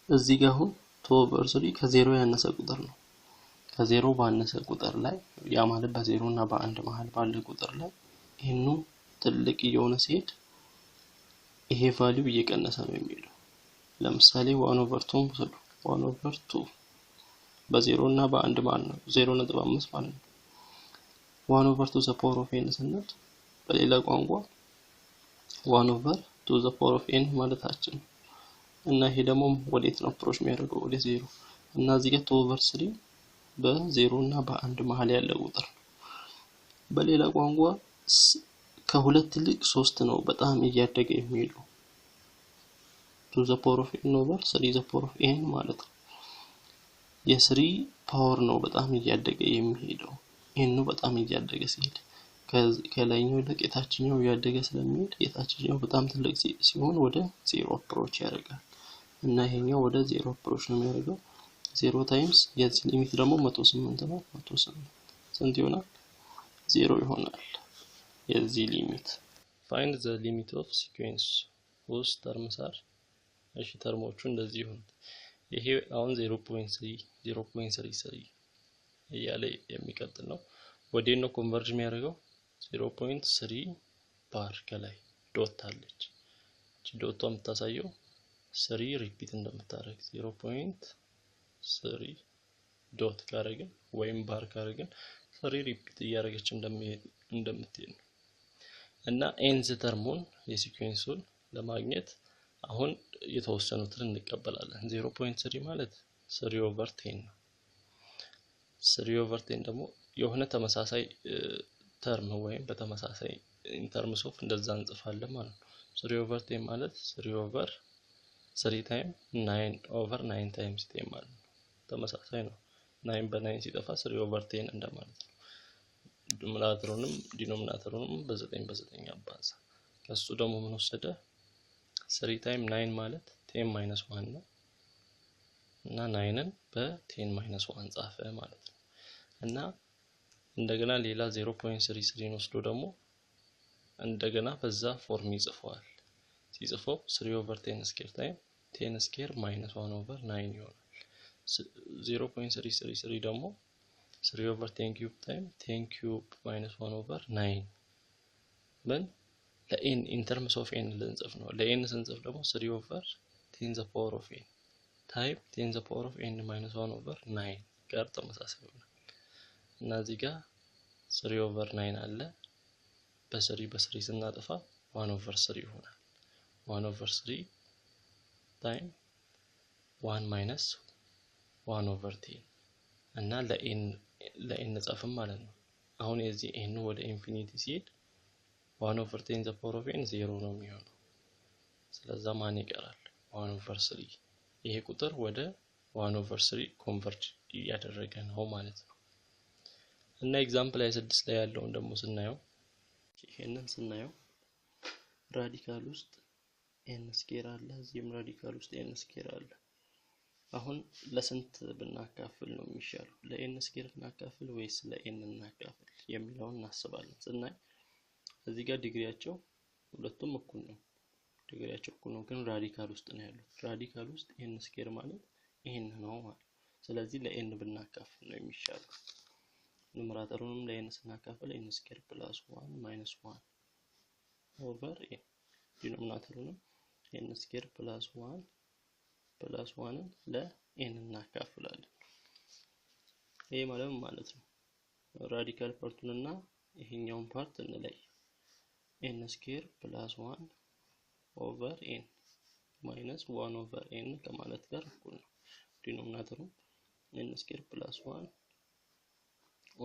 Speaker 1: እዚህ ጋር አሁን 2 over 3 ከዜሮ ያነሰ ቁጥር ነው። ከዜሮ ባነሰ ቁጥር ላይ ያ ማለት በዜሮ እና በአንድ መሃል ባለ ቁጥር ላይ ይሄኑ ትልቅ የሆነ ሲሄድ ይሄ ቫልዩ እየቀነሰ ነው የሚሄደው። ለምሳሌ 1 over 2 ወሰዱ 1 over 2 በዜሮ እና በአንድ ማለት ነው 0.5 ማለት ነው። 1 over 2 the power of n ስንል በሌላ ቋንቋ 1 over 2 the power of n ማለታችን እና ይሄ ደግሞ ወዴት ነው አፕሮች የሚያደርገው? ወደ 0 እና እዚህ ጋር 2 over 3 በ0 እና በአንድ መሃል ያለ ቁጥር ነው። በሌላ ቋንቋ ከሁለት ይልቅ 3 ነው በጣም እያደገ የሚሄደው 2 the power of n over 3 the power of n ማለት ነው። የ3 ፓወር ነው በጣም እያደገ የሚሄደው። n በጣም እያደገ ሲሄድ ከላይኛው ይልቅ የታችኛው እያደገ ስለሚሄድ የታችኛው በጣም ትልቅ ሲሆን ወደ 0 አፕሮች ያደርጋል እና ይሄኛው ወደ 0 አፕሮች ነው የሚያደርገው። 0 ታይምስ የዚህ ሊሚት ደግሞ 108 ነው። 108 ስንት ይሆናል? 0 ይሆናል የዚህ ሊሚት። find the limit of sequence ውስጥ terms are እሺ ተርሞቹ እንደዚህ ይሁን። ይሄ አሁን 0.33 እያለ የሚቀጥል ነው። ወዴት ነው ኮንቨርጅ የሚያደርገው? 0.3 ባር ከላይ ዶት አለች። እቺ ዶቷ የምታሳየው 3 ሪፒት እንደምታደርግ 0.3 ዶት ካረግን ወይም ባር ካረግን 3 ሪፒት እያደረገች እንደምትሄድ ነው። እና ኤንዝ ተርሙን የሲኩዌንሱን ለማግኘት አሁን የተወሰኑትን እንቀበላለን። 0.3 ማለት 3 over 10 ነው። 3 over 10 ደግሞ የሆነ ተመሳሳይ ተርም ወይም በተመሳሳይ ኢንተርምስ ኦፍ እንደዛ እንጽፋለን ማለት ነው። 3 over 10 ማለት 3 over 3 ታይም 9 over 9 times 10 ማለት ነው። ተመሳሳይ ነው። 9 በ9 ሲጠፋ 3 over 10 እንደማለት ነው። ዲኖሚናተሩንም በ9 በ9 አባዛ። ከሱ ደግሞ ምን ወሰደ? 3 ታይም 9 ማለት 10 minus 1 ነው እና 9ን በ10 minus 1 ጻፈ ማለት ነው። እና እንደገና ሌላ 0.33 ወስዶ ደግሞ እንደገና በዛ ፎርም ይጽፈዋል። ሲጽፈው 3 over 10 ስኩዌር ታይም 10 ስኩዌር minus 1 over 9 ይሆናል። 0.333 ደግሞ 3 over 10 cube time 10 cube minus 1 over 9 ምን ለn in terms of n ልንጽፍ ነው። ለn ስንጽፍ ደግሞ 3 over 10 the power of n ታይም 10 the power of n minus 1 over 9 ጋር ተመሳሳይ ነው እና እዚህ ጋር 3 over 9 አለ በ3 ስናጠፋ 1 over 3 ይሆናል 1 over 3 ታይም 1 minus 1 over 10 እና ለn ጻፍም ማለት ነው አሁን የዚህ n ወደ ኢንፊኒቲ ሲሄድ 1 over 10 the power of n 0 ነው የሚሆነው ስለዚህ ማን ይቀራል 1 over 3 ይሄ ቁጥር ወደ 1 over 3 ኮንቨርጅ ያደረገ ነው ማለት ነው እና ኤግዛምፕል ላይ 6 ላይ ያለውን ደግሞ ስናየው ይሄንን ስናየው ራዲካል ውስጥ n ስኬር አለ እዚህም ራዲካል ውስጥ n ስኬር አለ አሁን ለስንት ብናካፍል ነው የሚሻለው ለn ስኬር እናካፍል ወይስ ለn እናካፍል የሚለውን እናስባለን ስናይ እዚህ ጋር ዲግሪያቸው ሁለቱም እኩል ነው ዲግሪያቸው እኩል ነው ግን ራዲካል ውስጥ ነው ያሉት ራዲካል ውስጥ n ስኬር ማለት ይሄን ነው ማለት ስለዚህ ለn ብናካፍል ነው የሚሻለው ኑመራተሩንም ለn ስናካፍል n ስኬር + 1 - 1 ኦቨር n ዲኖሚናተሩንም n ስኬር + 1 + 1 ለn እናካፍላለን ይሄ ማለት ነው ራዲካል ፓርቱንና ይሄኛውን ፓርት እንለይ n ስኬር + 1 over n minus 1 over n ከማለት ጋር እኩል ነው ዲኖሚናተሩ n ስኬር + 1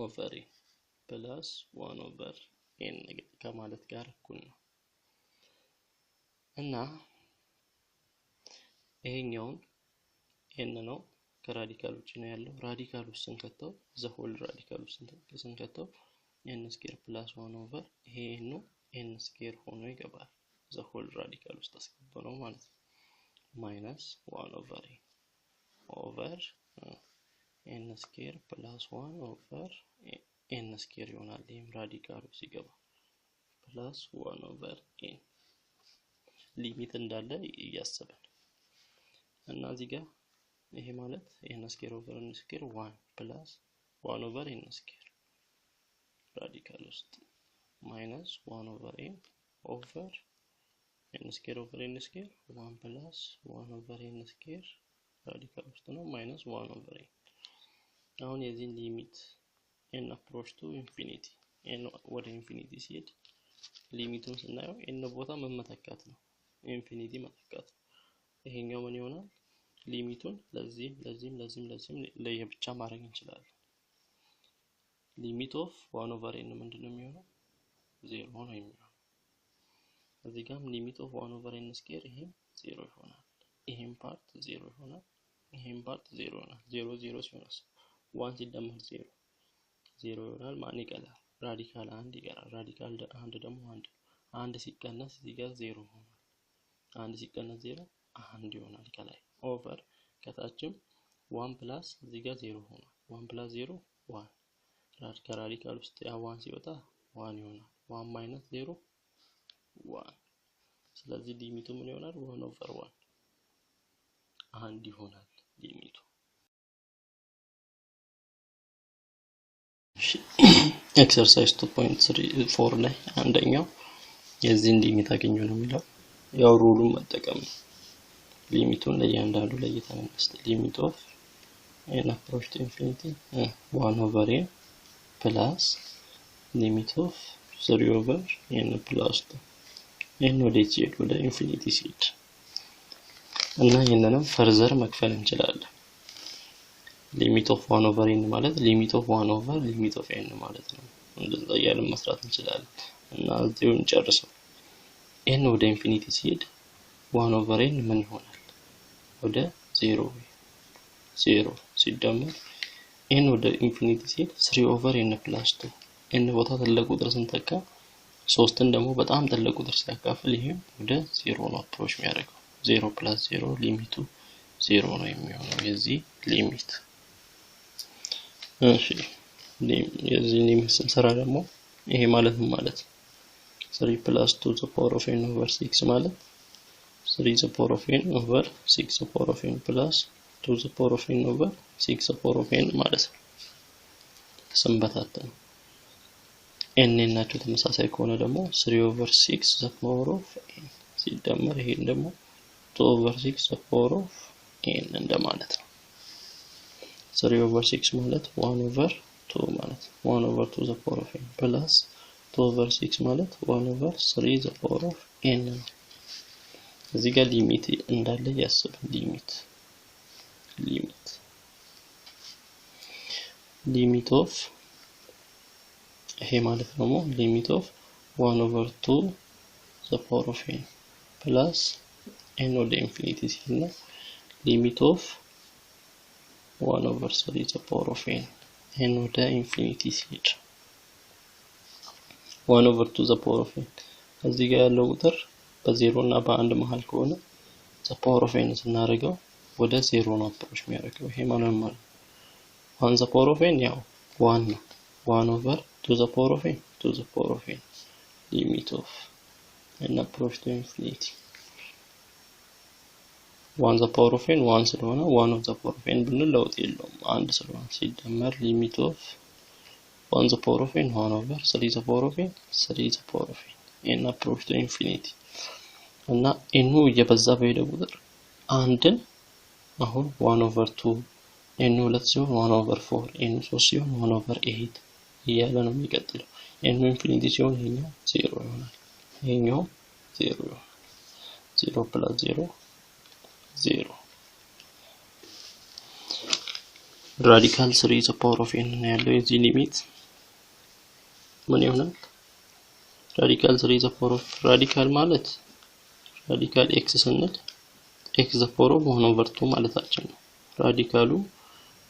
Speaker 1: over n plus 1 over n ከማለት ጋር እኩል ነው እና ይሄኛውን n ነው ከራዲካል ውጪ ነው ያለው ራዲካል ውስጥ ስንከተው ዘ ሆል ራዲካል ውስጥ ስንከተው n ስኬር + 1 over ይሄ ነው n ስኬር ሆኖ ይገባል the whole radical ውስጥ አስገብተነው ማለት ነው minus 1 over n square plus 1 over n square ይሆናል ይሄም ራዲካሉ ሲገባ plus 1 over n ሊሚት እንዳለ ያያሰበን እና እዚህ ጋር ይሄ ማለት n square over n square 1 plus 1 over n square ራዲካል ውስጥ minus 1 over n over n square over n square 1 plus 1 over n square ራዲካል ውስጥ ነው minus 1 over n አሁን የዚህ ሊሚት n approach to infinity n ወደ ኢንፊኒቲ ሲሄድ ሊሚቱን ስናየው n ቦታ መመተካት ነው ኢንፊኒቲ መተካት ይሄኛው ምን ይሆናል ሊሚቱን ለዚህም ለየብቻ ማድረግ እንችላለን ሊሚት ኦፍ 1 over n ምንድነው የሚሆነው 0 ነው የሚሆነው እዚህ ጋርም ሊሚት ኦፍ 1 over n ስኬር ይሄም 0 ይሆናል ይሄም ፓርት 0 ይሆናል ይሄም ፓርት 0 ይሆናል 0 ሲሆን 1 ሲደመር 0 ይሆናል ማን ይቀራል ራዲካል 1 ይቀራል ራዲካል 1 ደግሞ 1 ሲቀነስ እዚህ ጋር 0 ይሆናል 1 ሲቀነስ 0 1 ይሆናል ከላይ ኦቨር ከታችም 1 ፕላስ እዚህ ጋር 0 ሆኗል 1 ፕላስ 0 1 ራዲካል ውስጥ ያ 1 ሲወጣ 1 ይሆናል 1 ማይነስ 0 1 ስለዚህ ሊሚቱ ምን ይሆናል 1 over 1 አንድ ይሆናል ሊሚቱ ኤክሰርሳይዝ 2.34 ላይ አንደኛው የዚህን ሊሚት አገኘው ነው የሚለው ያው ሩሉን መጠቀም ሊሚቱን ለእያንዳንዱ ለይተን እንስጥ ሊሚት ኦፍ n approach to infinity 1 over n plus limit of 3 over n plus 2 n ወደ ሲሄድ ወደ ኢንፊኒቲ ሲሄድ እና ይሄንንም ፈርዘር መክፈል እንችላለን ሊሚት ኦፍ 1 over n ማለት ሊሚት ኦፍ 1 over ሊሚት ኦፍ n ማለት ነው እንደዛ ያለ መስራት እንችላለን እና እዚሁ እንጨርሰው n ወደ ኢንፊኒቲ ሲሄድ 1 over n ምን ይሆናል ወደ 0 ሲደመር n ወደ ኢንፊኒቲ ሲሄድ 3 over n plus 2 n ቦታ ትልቅ ቁጥር ስንተካ 3ን ደግሞ በጣም ትልቅ ቁጥር ሲያካፍል ይሄም ወደ 0 ነው አፕሮች የሚያደርገው 0 plus 0 ሊሚቱ 0 ነው የሚሆነው የዚህ ሊሚት እሺ የዚህ ሊሚት ስንሰራ ደግሞ ይሄ ማለት ምን ማለት 3 plus 2 the power of n over 6 ማለት 3 the power of n over 6 the power of n plus 2 the power of n over 6 the power of n ማለት ነው ስንበታተን n እናቸው ተመሳሳይ ከሆነ ደግሞ 3 over 6 the power of n ሲደመር ይሄን ደግሞ 2 over 6 the power of n እንደማለት ነው 3/6 ማለት 1/2 ማለት 1/2 the power of n plus 2/6 ማለት 1/3 the power of n ነው እዚህ ጋር ሊሚት እንዳለ ያስብ ሊሚት ኦፍ ይሄ ማለት ነው ሊሚት ኦፍ 1/2 the power of n plus n ወደ ኢንፊኒቲ ሲልና ሊሚት ኦፍ 1/3 the power of n ወደ ኢንፊኒቲ ሲሄድ 1/2 the power of n እዚህ ጋር ያለው ቁጥር በ0 እና በ1 መሃል ከሆነ the power of n ስናደርገው ወደ 0 ነው አፕሮች የሚያደርገው ይሄ ማለት ነው 1 the power of n ያው 1 ነው 1/2 the power of n to the power of n limit of n approach to infinity 1 the power of n 1 ስለሆነ 1 of the power of n ብንል ለውጥ የለውም 1 ስለሆነ ሲደመር limit of 1 the power of n 1/3 the power of n 3 the power of n approach to infinity እና n እየበዛ በሄደ ቁጥር አንድን አሁን 1/2 n 2 ሲሆን 1/4 n 3 ሲሆን 1/8 እያለ ነው የሚቀጥለው n ኢንፊኒቲ ሲሆን ይሄኛው 0 ይሆናል ይሄኛው 0 ይሆናል 0 plus 0 0 radical 3 the power of n ነው ያለው የዚህ ሊሚት ምን ይሆናል radical 3 the power of radical ማለት radical x ስንል x the power of 1/2 ማለታችን ነው ራዲካሉ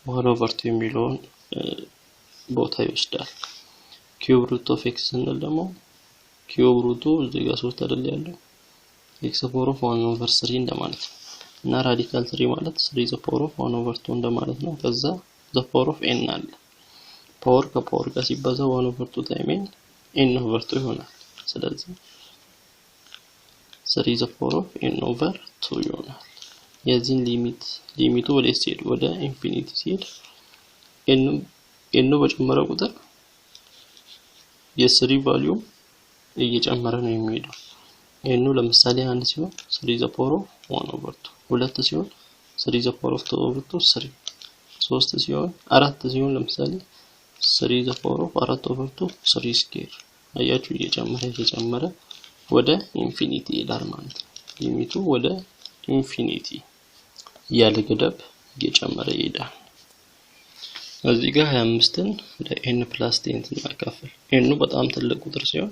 Speaker 1: 1/2 የሚለውን ቦታ ይወስዳል cube root of x ስንል ደግሞ cube root እዚህ ጋር 3 አይደል ያለው x the power of 1/3 እንደማለት ነው እና radical 3 ማለት 3 the power of 1/2 እንደማለት ነው ከዛ the power of n አለ ፓወር ከፓወር ጋር ሲባዛ 1/2 ታይም n/2 ይሆናል ስለዚህ 3 the power of n/2 ይሆናል የዚህን ሊሚቱ ወደ ሲሄድ ወደ ኢንፊኒቲ ሲሄድ n በጨመረ ቁጥር የ3 ቫልዩ እየጨመረ ነው የሚሄደው n ለምሳሌ 1 ሲሆን 3 the power of 1/2 2 ሲሆን 3 the power of 2/3 3 ሲሆን 4 ሲሆን ለምሳሌ 3 the power of 4/2 3 ስኩዌር አያችሁ እየጨመረ ወደ ኢንፊኒቲ ይላል ማለት ነው ሊሚቱ ወደ ኢንፊኒቲ ያለ ገደብ እየጨመረ ይሄዳል እዚህ ጋር 25ን ለn + 10 ስናካፍል n በጣም ትልቅ ቁጥር ሲሆን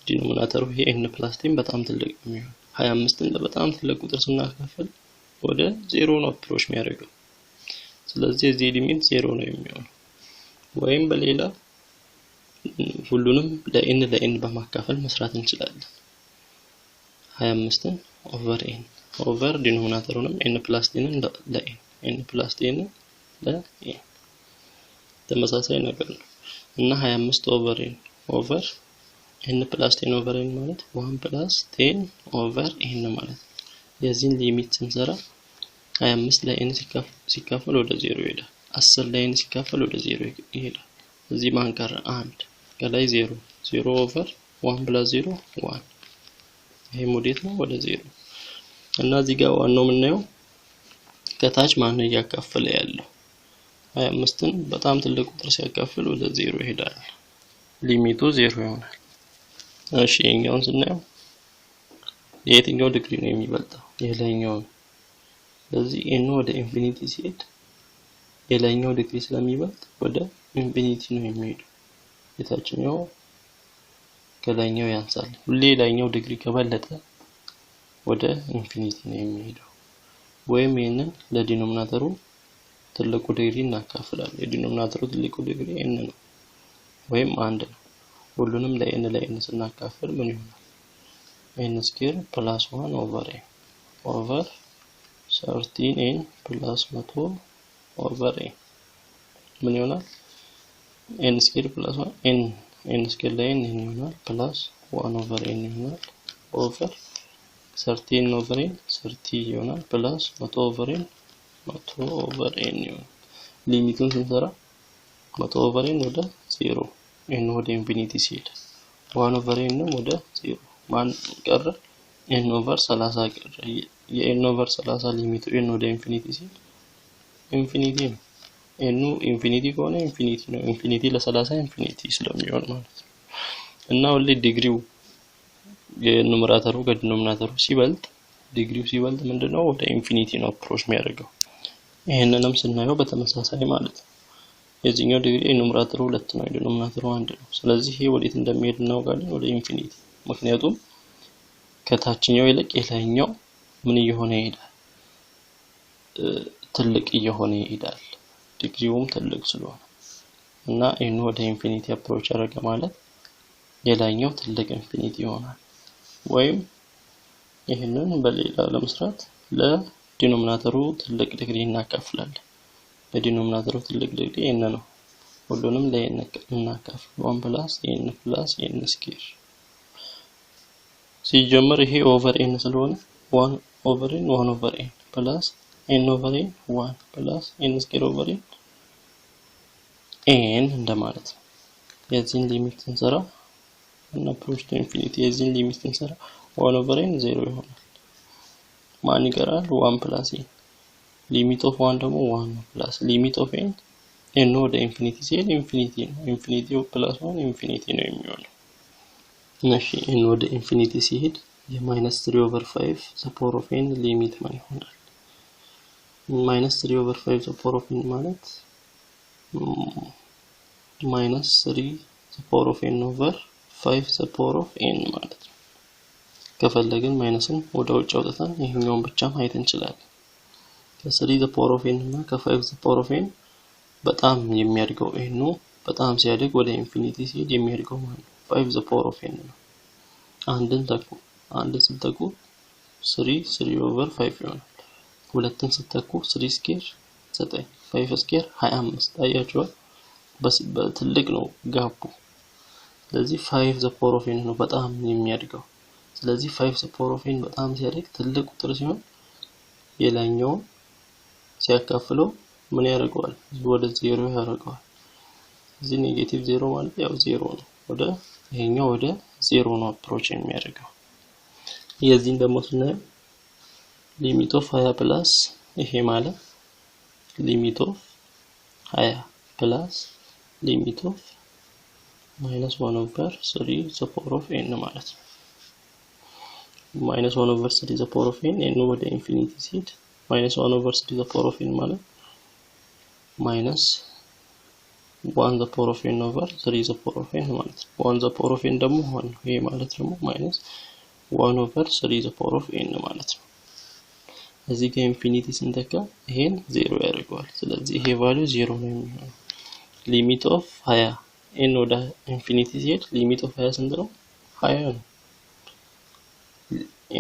Speaker 1: ዲኖሚናተሩ ይሄ n + 10 በጣም ትልቅ ነው 25ን ለበጣም ትልቅ ቁጥር ስናካፍል ወደ 0 ነው አፕሮች የሚያደርገው ስለዚህ እዚህ ሊሚት 0 ነው የሚሆነው ወይም በሌላ ሁሉንም ለn በማካፈል መስራት እንችላለን 25ን ኦቨር n ኦቨር ዲኖሚናተሩንም n + 10ን ለn n + 10ን ለn ተመሳሳይ ነገር ነው እና 25 ኦቨር n ኦቨር n + 10 ኦቨር n ማለት 1 + 10 ኦቨር n ማለት የዚህን ሊሚት ስንሰራ 25 ለn ሲካፈል ወደ 0 ይሄዳል 10 ለn ሲካፈል ወደ 0 ይሄዳል እዚህ ማን ቀረ 1 ከላይ 0 0 ኦቨር 1 + 0 1 ይሄ ሞዴት ነው ወደ 0 እና እዚህ ጋር ዋናው የምናየው ከታች ማን ነው ያካፈለ ያለው 25ን በጣም ትልቅ ቁጥር ሲያካፍል ወደ 0 ይሄዳል ሊሚቱ 0 ይሆናል እሺ የኛውን ስናየው የትኛው ዲግሪ ነው የሚበልጠው የላይኛው ስለዚህ n ወደ ኢንፊኒቲ ሲሄድ የላይኛው ዲግሪ ስለሚበልጥ ወደ ኢንፊኒቲ ነው የሚሄደው የታችኛው ከላይኛው ያንሳል ሁሌ ላይኛው ዲግሪ ከበለጠ ወደ ኢንፊኒቲ ነው የሚሄደው ወይም ይሄንን ለዲኖሚናተሩ ትልቁ ዲግሪ እናካፍላለን የዲኖሚናተሩ ትልቁ ዲግሪ n ነው ወይም 1 ነው ሁሉንም ለn ስናካፍል ምን ይሆናል n ስኩዌር + 1 ኦቨር n ኦቨር 13n + 100 ኦቨር n ምን ይሆናል n ስኩዌር + 1 n ስኩዌር ላይ n ይሆናል ፕላስ 1 ኦቨር n ይሆናል ኦቨር 13 ኦቨር n 30 ይሆናል ፕላስ 100 ኦቨር n 100 ኦቨር n ይሆናል ሊሚቱን ስንሰራ 100 ኦቨር n ወደ 0 n ወደ ኢንፊኒቲ ሲሄድ 1 ኦቨር n ወደ 0 ማን ቀረ n ኦቨር 30 ቀረ የn ኦቨር 30 ሊሚቱ n ወደ ኢንፊኒቲ ሲል ኢንፊኒቲ ነው። n ኢንፊኒቲ ከሆነ ኢንፊኒቲ ነው። ኢንፊኒቲ ለ30 ኢንፊኒቲ ስለሚሆን ማለት ነው። እና ሁሌ ዲግሪው የኑሜራተሩ ከዲኖሚናተሩ ሲበልጥ ዲግሪው ሲበልጥ ምንድነው ወደ ኢንፊኒቲ ነው አፕሮች የሚያደርገው። ይሄንንም ስናየው በተመሳሳይ ማለት ነው። የዚህኛው ዲግሪ ኑሜራተሩ 2 ነው፣ ዲኖሚናተሩ 1 ነው። ስለዚህ ይሄ ወዴት እንደሚሄድ እናውቃለን፣ ወደ ኢንፊኒቲ። ምክንያቱም ከታችኛው ይልቅ የላይኛው ምን እየሆነ ይሄዳል? ትልቅ እየሆነ ይሄዳል፣ ዲግሪውም ትልቅ ስለሆነ እና ይሄን ወደ ኢንፊኒቲ አፕሮች ያደረገ ማለት የላይኛው ትልቅ ኢንፊኒቲ ይሆናል። ወይም ይሄንን በሌላ ለመስራት ለዲኖሚናተሩ ትልቅ ዲግሪ እናካፍላለን። ለዲኖሚናተሩ ትልቅ ዲግሪ n ነው። ሁሉንም ለn እናካፍል 1 + n + n ስኩዌር ሲጀመር ይሄ ኦቨር n ስለሆነ 1 ኦቨር n 1 ኦቨር n + n ኦቨር n 1 + n ስኩዌር ኦቨር n እንደማለት ነው። የዚህን ሊሚት እንሰራ እና አፕሮች ቱ ኢንፊኒቲ የዚህን ሊሚት እንሰራ 1 ኦቨር n 0 ይሆናል። ማን ይቀራል? 1 + n ሊሚት ኦፍ 1 ደግሞ 1 ነው ፕላስ ሊሚት ኦፍ n n ወደ ኢንፊኒቲ ሲሄድ ኢንፊኒቲ ነው። ኢንፊኒቲ ፕላስ 1 ኢንፊኒቲ ነው የሚሆነው። እሺ n ወደ ኢንፊኒቲ ሲሄድ -3/5 ዘ ፓወር ኦፍ n ሊሚት ማን ይሆናል? -3/5 ዘ ፓወር ኦፍ n ማለት -3 ዘ ፓወር ኦፍ n ኦቨር 5 ዘ ፓወር ኦፍ n ማለት ነው። ከፈለግን ማይነስን ወደ ውጭ አውጥተን ይሄኛውን ብቻ ማየት እንችላለን። ከ3 ዘ ፓወር ኦፍ n እና ከ5 ዘ ፓወር ኦፍ n በጣም የሚያድገው n ነው። በጣም ሲያድግ ወደ ኢንፊኒቲ ሲሄድ የሚያድገው ማለት ነው 5 ዘ ፓወር ኦፍ n ነው። አንድን ተኩ አንድ ስትተኩ 3 ኦቨር 5 ይሆናል። ሁለትን ስትተኩ 3 ስኩዌር 9 5 ስኩዌር 25 አያችሁ፣ በትልቅ ነው ጋፑ። ስለዚህ 5 ዘ ፓወር ኦፍ n ነው በጣም የሚያድገው። ስለዚህ 5 ዘ ፓወር ኦፍ n በጣም ሲያድግ ትልቅ ቁጥር ሲሆን የላይኛው ሲያካፍለው ምን ያደርገዋል? ወደ 0 ያደርገዋል። እዚህ ኔጌቲቭ 0 ማለት ያው 0 ነው። ወደ ይሄኛው ወደ 0 ነው አፕሮች የሚያደርገው። የዚህን ደግሞ ስናየው ሊሚት ኦፍ 20 ፕላስ ይሄ ማለት ሊሚት ኦፍ 20 ፕላስ ሊሚት ኦፍ -1 ኦቨር 3 ዘ ፓወር ኦፍ n ማለት ነው። -1 ኦቨር 3 ዘ ፓወር ኦፍ n ወደ ኢንፊኒቲ ሲሄድ -1 ኦቨር 3 ዘ ፓወር ኦፍ n ማለት -1 ዘ ፓወር ኦፍ n ኦቨር 3 ዘ ፓወር ኦፍ n ማለት ነው። 1 ዘ ፓወር ኦፍ n ደግሞ 1 ነው። ይሄ ማለት ደግሞ -1 ኦቨር 3 ዘ ፓወር ኦፍ n ማለት ነው። እዚህ ጋር ኢንፊኒቲ ስንተካ ይሄን 0 ያደርገዋል። ስለዚህ ይሄ ቫልዩ 0 ነው የሚሆነው። ሊሚት ኦፍ 20 n ወደ ኢንፊኒቲ ሲሄድ ሊሚት ኦፍ 20 ስንት ነው? 20 ነው።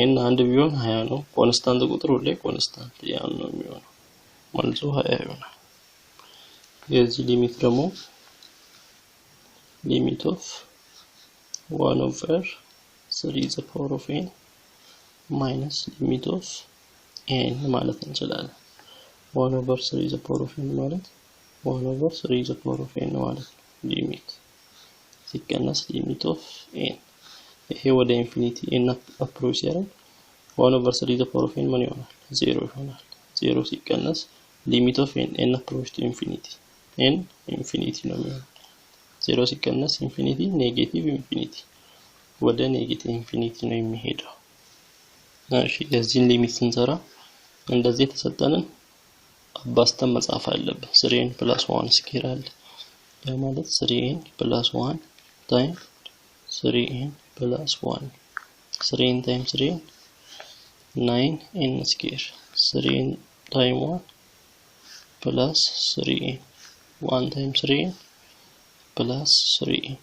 Speaker 1: n አንድ ቢሆን 20 ነው። ኮንስታንት ቁጥር ሁሌ ኮንስታንት ያን ነው የሚሆነው። መልሱ 20 ይሆናል። የዚህ ሊሚት ደግሞ ሊሚት ኦፍ 1 ኦቨር 3 ዘ ፓወር ኦፍ n ማይነስ ሊሚት ኦፍ n ማለት እንችላለን። 1 ኦቨር 3 ዘ ፓወር ኦፍ n ማለት 1 ኦቨር 3 ዘ ፓወር ኦፍ n ማለት ነው። ሊሚት ሲቀነስ ሊሚት ኦፍ n ይሄ ወደ ኢንፊኒቲ n አፕሮች ሲያደርግ 1 ኦቨር 3 ዘ ፓወር ኦፍ n ምን ይሆናል? 0 ይሆናል። 0 ሲቀነስ ሊሚት ኦፍ n አፕሮች ቱ ኢንፊኒቲ n ኢንፊኒቲ ነው የሚሆነው። 0 ሲቀነስ ኢንፊኒቲ ኔጌቲቭ ኢንፊኒቲ ወደ ኔጌቲቭ ኢንፊኒቲ ነው የሚሄደው። እሺ የዚህን ሊሚት ስንሰራ እንደዚህ የተሰጠንን አባስተን መጻፍ አለብን። 3n + 1 ስኩዌር አለ። ያ ማለት 3n + 1 ታይም 3n + 1 3n ታይም 3n 9n ስኩዌር 3n ታይም 1 + 3n 1 ታይም 3n + 3n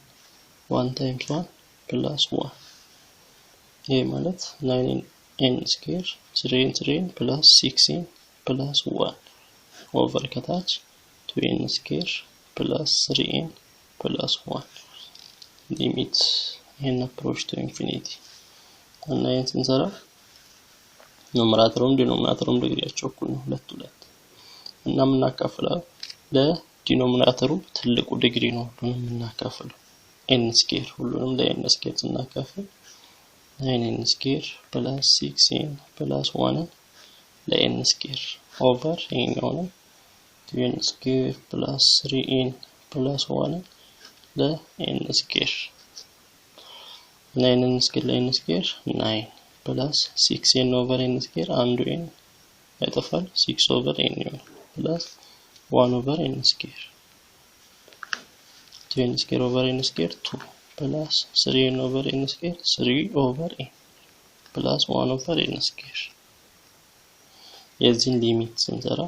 Speaker 1: 1 ታይም 1 + 1 ይሄ ማለት 9n ስኩዌር 3n + 6n + 1 ኦቨር ከታች 2n ስኩዌር + 3n + 1 ሊሚት n አፕሮች ቱ ኢንፊኒቲ እና ይሄን ስንሰራ ኑሜራተሩም ዲኖሚናተሩም ዲግሪያቸው እኩል ነው 2 2 እና የምናካፍለው ለዲኖሚናተሩ ትልቁ ዲግሪ ነው ሁሉንም የምናካፍለው n ስኩዌር ሁሉንም ለn ስኩዌር ስናካፍል 9n square plus 6n plus 1 ለn square over ይሄኛው 2n square plus 3n plus 1 ለn square 9n square ለn square 9 plus 6n over n square አንዱ n ያጠፋል 6 over n ይሆናል plus 1 over n square 2n square over n square 2 plus 3n over n square 3 over n plus 1 over n square የዚህን ሊሚት ስንሰራ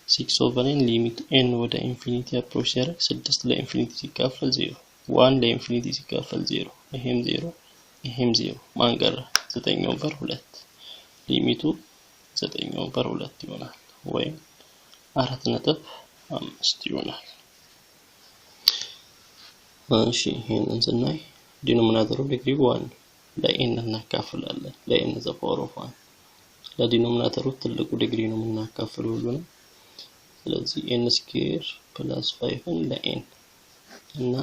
Speaker 1: 6 over n ሊሚት n ወደ ኢንፊኒቲ አፕሮች ሲያደርግ 6 ለኢንፊኒቲ ሲካፈል 0 1 ለኢንፊኒቲ ሲካፈል 0 ይሄም 0 ይሄም 0 ማን ቀረ 9 over 2 ሊሚቱ 9 over 2 ይሆናል ወይም 4.5 ይሆናል እሺ ይሄንን ስናይ ዲኖሚናተሩ ዲግሪ 1 ለn እናካፍላለን ለn ዘ ፓወር ኦፍ 1 ለዲኖሚናተሩ ትልቁ ዲግሪ ነው የምናካፍለው ሁሉንም ስለዚህ n ስኩዌር + 5 ለn እና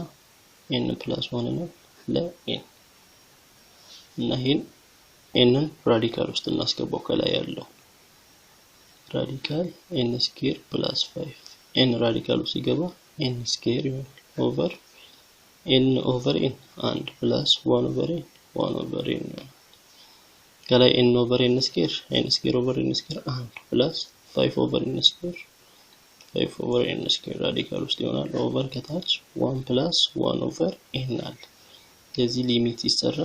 Speaker 1: n + 1 ነው ለn እና ይሄን nን ራዲካል ውስጥ እናስገባው ከላይ ያለው ራዲካል n ስኩዌር + 5 n ራዲካል ውስጥ ሲገባ n ስኩዌር ኦቨር n over n and plus 1 over n 1 over n ከላይ n over n square over n square and plus 5 over n square 5 over n square ራዲካል ውስጥ ይሆናል ኦቨር ከታች 1 plus 1 over n አለ የዚህ ሊሚት ሲሰራ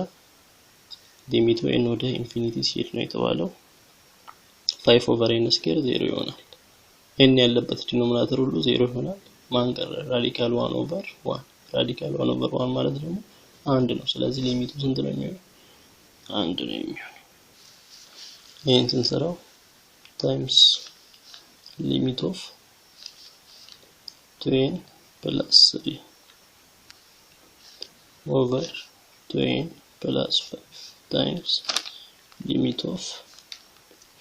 Speaker 1: ሊሚቱ n ወደ ኢንፊኒቲ ሲሄድ ነው የተባለው 5 over n square 0 ይሆናል n ያለበት ዲኖሚናተር ሁሉ 0 ይሆናል ማን ቀረ ራዲካል 1 over 1 ራዲካል 1 over 1 ማለት ደግሞ 1 ነው ስለዚህ ሊሚቱ ስንት ነው የሚሆነው 1 ነው የሚሆነው ይሄን ስንሰራው ታይምስ ሊሚት ኦፍ 2n plus 3 over 2n plus 5 times limit of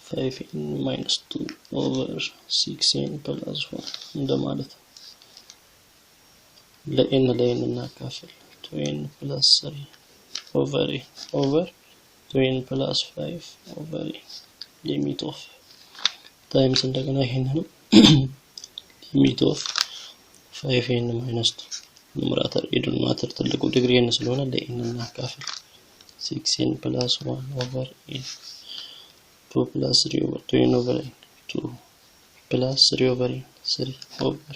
Speaker 1: 5n minus 2 over 6n plus 1 እንደማለት ነው ለn እናካፍል 2n plus 3 over n over 2n plus 5 over n limit of times እንደገና ይሄንንም limit of 5n minus 2 ኑመራተር የዲኖሚናተር ትልቁ ዲግሪ n ስለሆነ ለn እናካፍል 6n plus 1 over n 2 plus 3 over 2n over n 2 plus 3 over n 3 over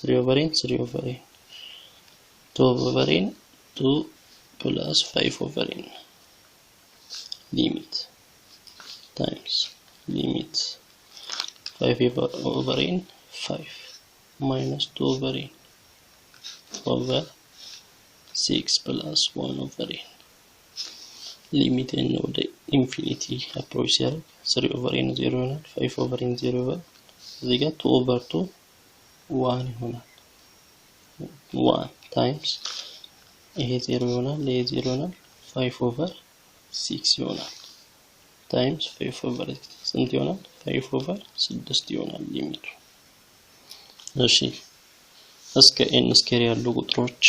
Speaker 1: 3 over n 3 over n 2 over n 2 plus 5 over n limit times limit 5 over n 5 minus 2 over n over 6 plus 1 over n limit n ወደ ኢንፊኒቲ አፕሮች ሲያደርግ 3 over n 0 ይሆናል 5 over n 0 ይሆናል እዚህ ጋር 2 over 2 1 ይሆናል 1 times ይሄ 0 ይሆናል ይሄ 0 ይሆናል 5 over 6 ይሆናል times 5 over ስንት ይሆናል 5 over 6 ይሆናል ሊሚቱ እሺ እስከ n ስኩዌር ያሉ ቁጥሮች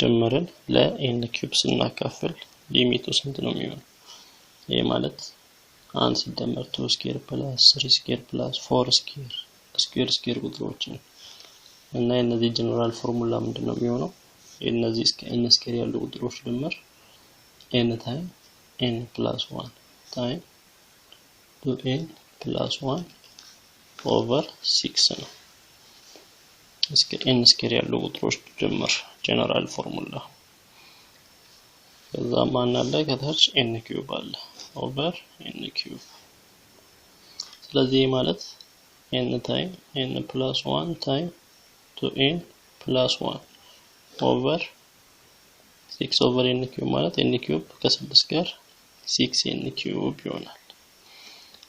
Speaker 1: ደምረን ለn ኪዩብ ስናካፍል ሊሚቱ ስንት ነው የሚሆነው ይሄ ማለት 1 ሲደመር 2 ስኩዌር + 3 ስኩዌር + 4 ስኩዌር ስኩዌር ቁጥሮችን እና እነዚህ ጀነራል ፎርሙላ ምንድነው የሚሆነው እነዚህ እስከ n ስኩዌር ያሉ ቁጥሮች ድምር n ታይም n + 1 ታይም 2n + 1 over 6 ነው እስከ n ስኩዌር ያሉ ቁጥሮች ድምር ጀነራል ፎርሙላ ከዛ ማን አለ ከታች n ኪዩብ አለ over n ኪዩብ ስለዚህ ማለት n ታይም n + 1 ታይም 2n + 1 over 6 over n ኪዩብ ማለት n ኪዩብ ከ6 ጋር 6n ኪዩብ ይሆናል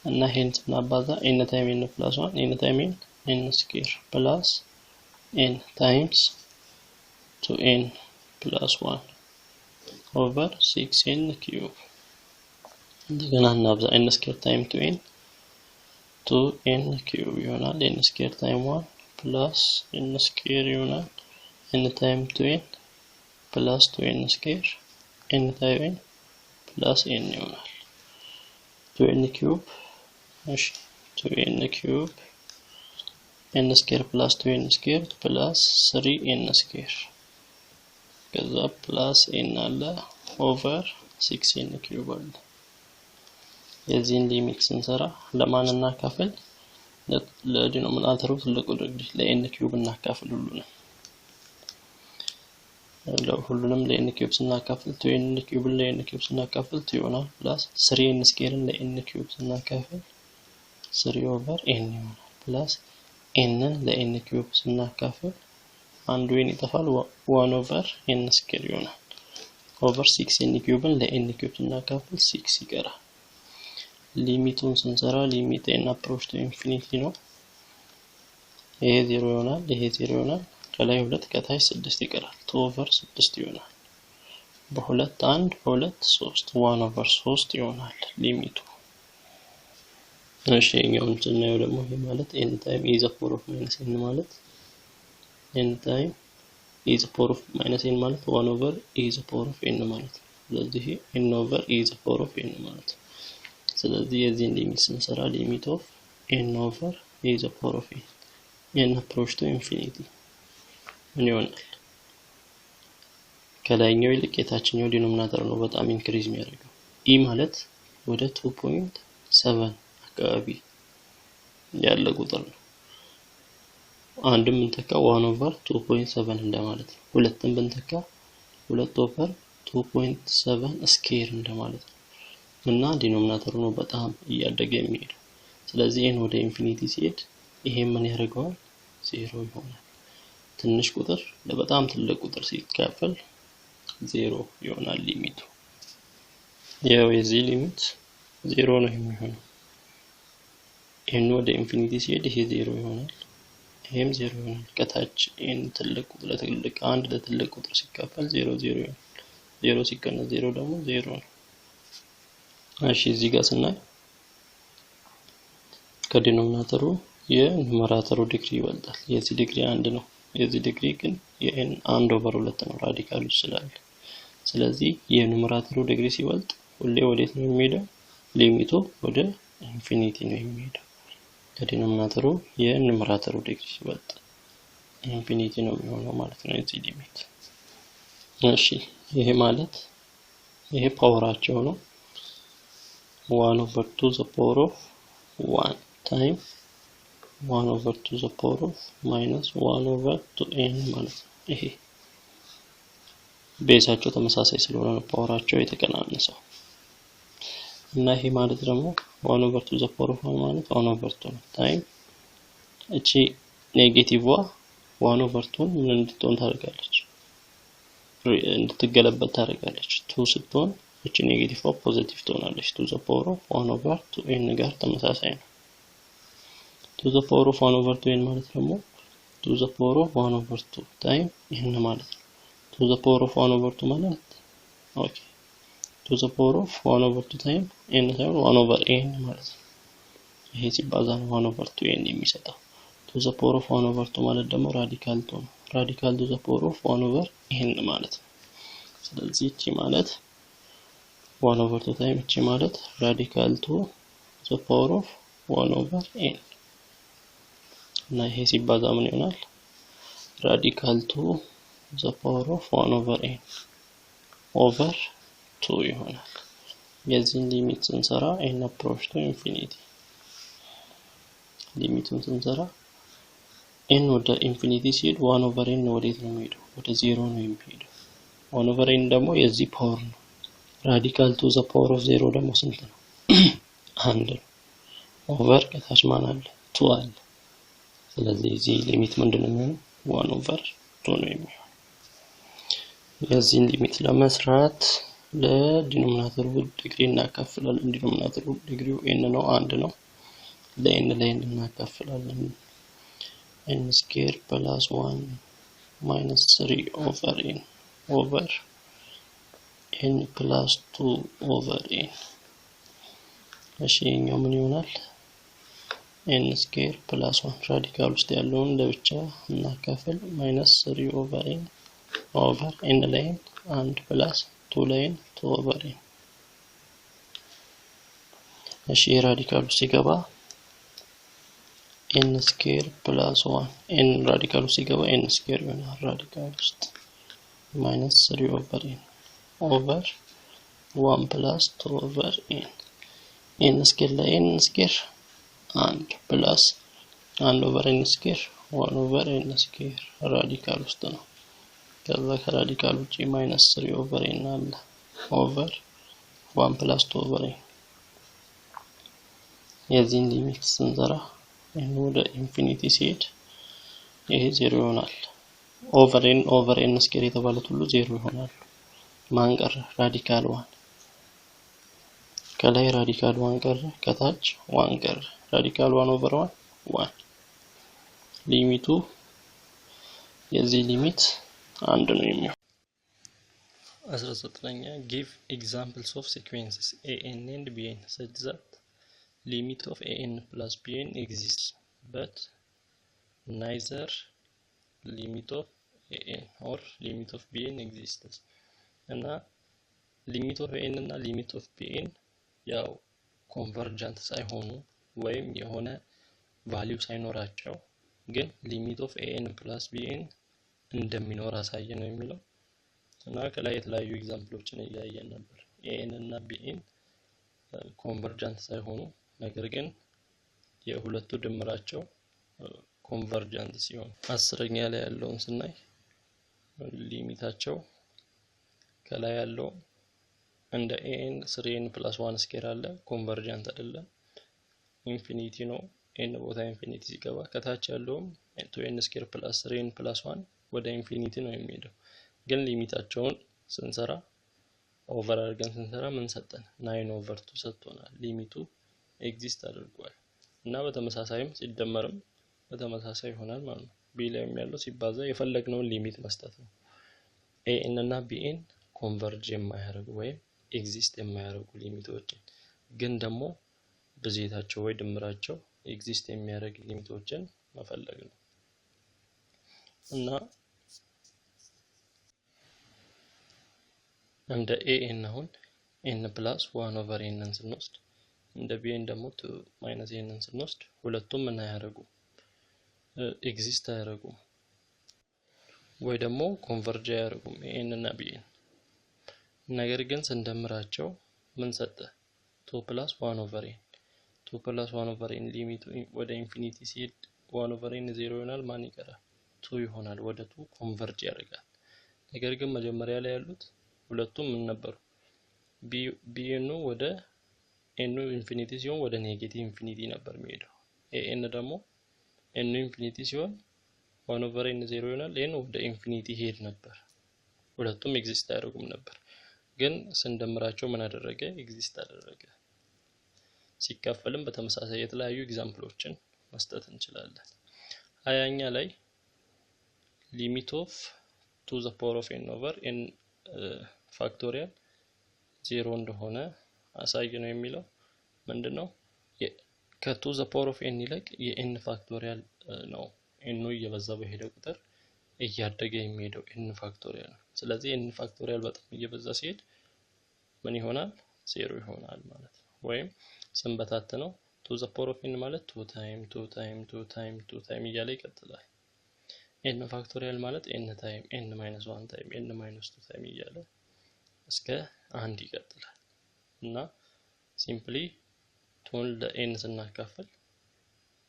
Speaker 1: እና ይሄን ስናባዛ n ታይም n + 1 n ታይም n ስኩዌር + n times 2n + 1 over 6n cube እንደገና እናብዛ n ስኩዌር ታይም 2n cube ይሆናል n ስኩዌር ታይም 1 plus n ስኩዌር ይሆናል n ታይም 2n plus 2n ስኩዌር n ታይም ፕላስ ኤን ይሆናል 2n ኪዩብ እሺ 2n ኪዩብ n ስኩዌር ፕላስ 2n ስኩዌር ፕላስ 3n ስኩዌር ከዛ ፕላስ n አለ ኦቨር 6n ኪዩብ አለ የዚህን ሊሚት ስንሰራ ለማን እናካፍል ለዲኖሚናተሩ ትልቁ ዲግሪ ለn ኪዩብ እናካፍል ሁሉንም ለn ኪዩብ ስናካፍል 2n ኪዩብ ለn ኪዩብ ስናካፍል 2 ይሆናል ፕላስ 3n ስኩዌርን ለn ኪዩብ ስናካፍል 3 ኦቨር n ይሆናል ፕላስ n ለn ኪዩብ ስናካፍል አንዱ n ይጠፋል 1 ኦቨር n ስኩዌር ይሆናል ኦቨር 6n ኪዩብን ለn ኪዩብ ስናካፍል 6 ይቀራል ሊሚቱን ስንሰራ ሊሚት n approach to infinity ነው ይሄ 0 ይሆናል ይሄ 0 ይሆናል ከላይ 2 ከታች 6 ይቀራል 2 ኦቨር 6 ይሆናል በ2 1 በ2 3 1 ኦቨር 3 ይሆናል ሊሚቱ እሺ የኛውን ስናየው ደግሞ ይሄ ማለት n ታይም e the power of minus n ማለት n ታይም e the power of minus n ማለት 1 ኦቨር e the power of n ማለት ስለዚህ n ኦቨር e the power of n ማለት ስለዚህ የዚህን ሊሚት ስንሰራ ሊሚት ኦፍ n ኦቨር e the power of n approach to infinity ምን ይሆናል ከላይኛው ይልቅ የታችኛው ዲኖሚናተር ነው በጣም ኢንክሪዝ የሚያደርገው e ማለት ወደ 2.7 አካባቢ ያለ ቁጥር ነው አንድም ብንተካ 1 ኦቨር 2.7 እንደማለት ነው ሁለትም ብንተካ 2 ኦቨር 2.7 ስኩዌር እንደማለት ነው እና ዲኖሚናተሩ ነው በጣም እያደገ የሚሄደው ስለዚህ n ወደ ኢንፊኒቲ ሲሄድ ይሄ ምን ያደርገዋል 0 ይሆናል ትንሽ ቁጥር ለበጣም ትልቅ ቁጥር ሲካፈል 0 ይሆናል ሊሚቱ ያው የዚህ ሊሚት 0 ነው የሚሆነው n ወደ ኢንፊኒቲ ሲሄድ ይሄ 0 ይሆናል ይሄም 0 ይሆናል ከታች n ትልቅ ቁጥር ለትልቅ አንድ ለትልቅ ቁጥር ሲካፈል 0 0 ይሆናል 0 ሲቀነስ 0 ደግሞ 0 ነው እሺ እዚህ ጋር ስናይ ከዲኖሚናተሩ የኑመራተሩ ዲግሪ ይበልጣል የዚህ ዲግሪ 1 ነው የዚህ ዲግሪ ግን የn 1 ኦቨር 2 ነው ራዲካሉ ስላለ ስለዚህ የኑመራተሩ ዲግሪ ሲበልጥ ሁሌ ወዴት ነው የሚሄደው ሊሚቱ ወደ ኢንፊኒቲ ነው የሚሄደው ከዲኖሚናተሩ የኑመራተሩ ዲግሪ ሲበልጥ ኢንፊኒቲ ነው የሚሆነው ማለት ነው የዚህ ሊሚት እሺ ይሄ ማለት ይሄ ፓወራቸው ነው 1 over 2 the power of 1 time 1 over 2 the power of minus 1 over 2n ማለት ነው ይሄ ቤዛቸው ተመሳሳይ ስለሆነ ነው ፓወራቸው የተቀናነሰው እና ይሄ ማለት ደግሞ 1 over 2 the power of 1 ማለት 1 over 2 time እቺ ኔጌቲቭዋ 1 over 2 ምን እንድትሆን ታደርጋለች እንድትገለበጥ ታደርጋለች 2 ስትሆን እቺ ኔጌቲቭ ፖዚቲቭ ትሆናለች to the power of 1 over 2n ጋር ተመሳሳይ ነው to the power of 1 over 2n ማለት ደግሞ to the power of 1 over 2 time ይሄን ማለት ነው to the power of 1 over 2 ማለት ኦኬ to the power of 1 over 2 time n ሳይሆን 1 over n ማለት ነው ይሄ ሲባዛ ነው 1 over 2n የሚሰጠው to the power of 1 over 2 ማለት ደግሞ ራዲካል to ነው ራዲካል to the power of 1 over n ማለት ነው ስለዚህ እቺ ማለት 1 over 2 time እቺ ማለት radical to the power of 1 over n እና ይሄ ሲባዛ ምን ይሆናል radical to the power of 1 over n over 2 ይሆናል የዚህን ሊሚት ስንሰራ n approach to infinity ሊሚቱን ስንሰራ n ወደ ኢንፊኒቲ ሲሄድ 1 over n ወዴት ነው የሚሄደው ወደ 0 ነው የሚሄደው 1 over n ደግሞ የዚህ ፓወር ነው radical to the power of 0 ደግሞ ስንት ነው 1 ኦቨር ከታች ማን አለ 2 አለ ስለዚህ እዚህ ሊሚት ምንድነው የሚሆነው 1 ኦቨር 2 ነው የሚሆነው የዚህን ሊሚት ለመስራት ለዲኖሚናተሩ ዲግሪ እናካፍላለን ዲኖሚናተሩ ዲግሪው n ነው 1 ነው ለn እናካፍላለን n ስኩዌር ፕላስ 1 minus 3 over n over n plus 2 over n እሺ የኛው ምን ይሆናል n square plus 1 ራዲካል ውስጥ ያለውን ለብቻ እናካፍል minus 3 over n over n ላይ 1 plus 2 ላይ 2 over n
Speaker 2: እሺ ራዲካሉ ሲገባ n ስኩዌር ፕላስ 1 n ራዲካሉ ሲገባ n ስኩዌር ይሆናል። ራዲካል ውስጥ ማይነስ 3 ኦቨር n ኦቨር 1 ፕላስ 2 ኦቨር n ስኩዌር ላይ n ስኩዌር 1 ፕላስ 1 ኦቨር n ስኩዌር 1 ኦቨር n ስኩዌር ራዲካል ውስጥ ነው። ከዛ ከራዲካል ውጪ ማይነስ 3 ኦቨር n አለ ኦቨር 1 ፕላስ 2 ኦቨር n የዚህን ሊሚት ስንሰራ n ወደ ኢንፊኒቲ ሲሄድ ይሄ 0 ይሆናል። ኦቨር n ስኩዌር የተባሉት ሁሉ 0 ይሆናሉ። ማን ቀረ? ራዲካል 1 ከላይ ራዲካል 1 ቀረ፣ ከታች 1 ቀረ። ራዲካል 1 ኦቨር 1 ሊሚቱ የዚህ ሊሚት አንድ ነው የሚሆነው። 19ኛ give examples of sequences an and bn such that limit of an plus bn exists but neither limit of an or limit of bn exists እና limit of an እና limit of bn ያው ኮንቨርጀንት ሳይሆኑ ወይም የሆነ ቫልዩ ሳይኖራቸው ግን limit of an plus bn እንደሚኖር አሳየ ነው የሚለው እና ከላይ የተለያዩ ኤግዛምፕሎችን እያየን ነበር። an እና bn ኮንቨርጀንት ሳይሆኑ ነገር ግን የሁለቱ ድምራቸው ኮንቨርጀንት ሲሆን 10ኛ ላይ ያለውን ስናይ ሊሚታቸው ከላይ ያለው እንደ an 3n + 1 ስኩዌር አለ ኮንቨርጀንት አይደለም ኢንፊኒቲ ነው። n ቦታ ኢንፊኒቲ ሲገባ ከታች ያለውም 2n ስኩዌር + 3n + 1 ወደ ኢንፊኒቲ ነው የሚሄደው። ግን ሊሚታቸውን ስንሰራ ኦቨር አድርገን ስንሰራ ምን ሰጠን? 9 ኦቨር 2 ሰጥቶናል። ሊሚቱ ኤግዚስት አድርጓል እና በተመሳሳይም ሲደመርም በተመሳሳይ ይሆናል ማለት ነው። b ላይ ያለው ሲባዛ የፈለግነውን ሊሚት መስጠት ነው። an እና bn ኮንቨርጅ የማያደርጉ ወይም ኤግዚስት የማያደርጉ ሊሚቶችን ግን ደግሞ ብዜታቸው ወይ ድምራቸው ኤግዚስት የሚያደርግ ሊሚቶችን መፈለግ ነው እና እንደ an አሁን n + 1 ኦቨር n ስንወስድ እንደ bn ደግሞ 2 - n ስንወስድ ሁለቱም ምን አያደርጉ ኤግዚስት አያደርጉ ወይ ደግሞ ኮንቨርጅ አያደርጉም an እና bn። ነገር ግን ስንደምራቸው ምን ሰጠ? 2 + 1 ኦቨር n 2 + 1 ኦቨር n ሊሚቱ ወደ ኢንፊኒቲ ሲሄድ 1 ኦቨር n 0 ይሆናል። ማን ይቀራል? 2 ይሆናል። ወደ 2 ኮንቨርጅ ያደርጋል። ነገር ግን መጀመሪያ ላይ ያሉት ሁለቱም ምን ነበሩ? bn ወደ n ኢንፊኒቲ ሲሆን ወደ ኔጌቲቭ ኢንፊኒቲ ነበር የሚሄደው። an ደግሞ n ኢንፊኒቲ ሲሆን 1 ኦቨር n 0 ይሆናል። n ወደ ኢንፊኒቲ ሄድ ነበር። ሁለቱም ኤግዚስት አያደርጉም ነበር። ግን ስንደምራቸው ምን አደረገ? ኤግዚስት አደረገ። ሲካፈልም በተመሳሳይ የተለያዩ ኤግዛምፕሎችን መስጠት እንችላለን። 20ኛ ላይ limit of 2 the power of n over n ፋክቶሪያል 0 እንደሆነ አሳይ ነው የሚለው ምንድነው? ከ2 the power of n ይልቅ የn ፋክቶሪያል ነው n እየበዛ በሄደ ቁጥር እያደገ የሚሄደው n ፋክቶሪያል ነው። ስለዚህ n ፋክቶሪያል በጣም እየበዛ ሲሄድ ምን ይሆናል? 0 ይሆናል ማለት ነው። ወይም ስንበታተነው 2 the power of n ማለት 2 ታይም 2 ታይም 2 ታይም 2 ታይም እያለ ይቀጥላል። n ፋክቶሪያል ማለት n ታይም n - 1 ታይም n - 2 ታይም እያለ እስከ 1 ይቀጥላል እና ሲምፕሊ ቶን ለn ስናካፍል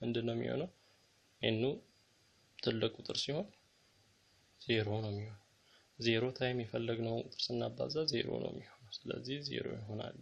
Speaker 2: ምንድነው የሚሆነው? n ትልቅ ቁጥር ሲሆን 0 ነው የሚሆነው። 0 ታይም የፈለግነው ቁጥር ስናባዛ 0 ነው የሚሆነው። ስለዚህ 0 ይሆናል።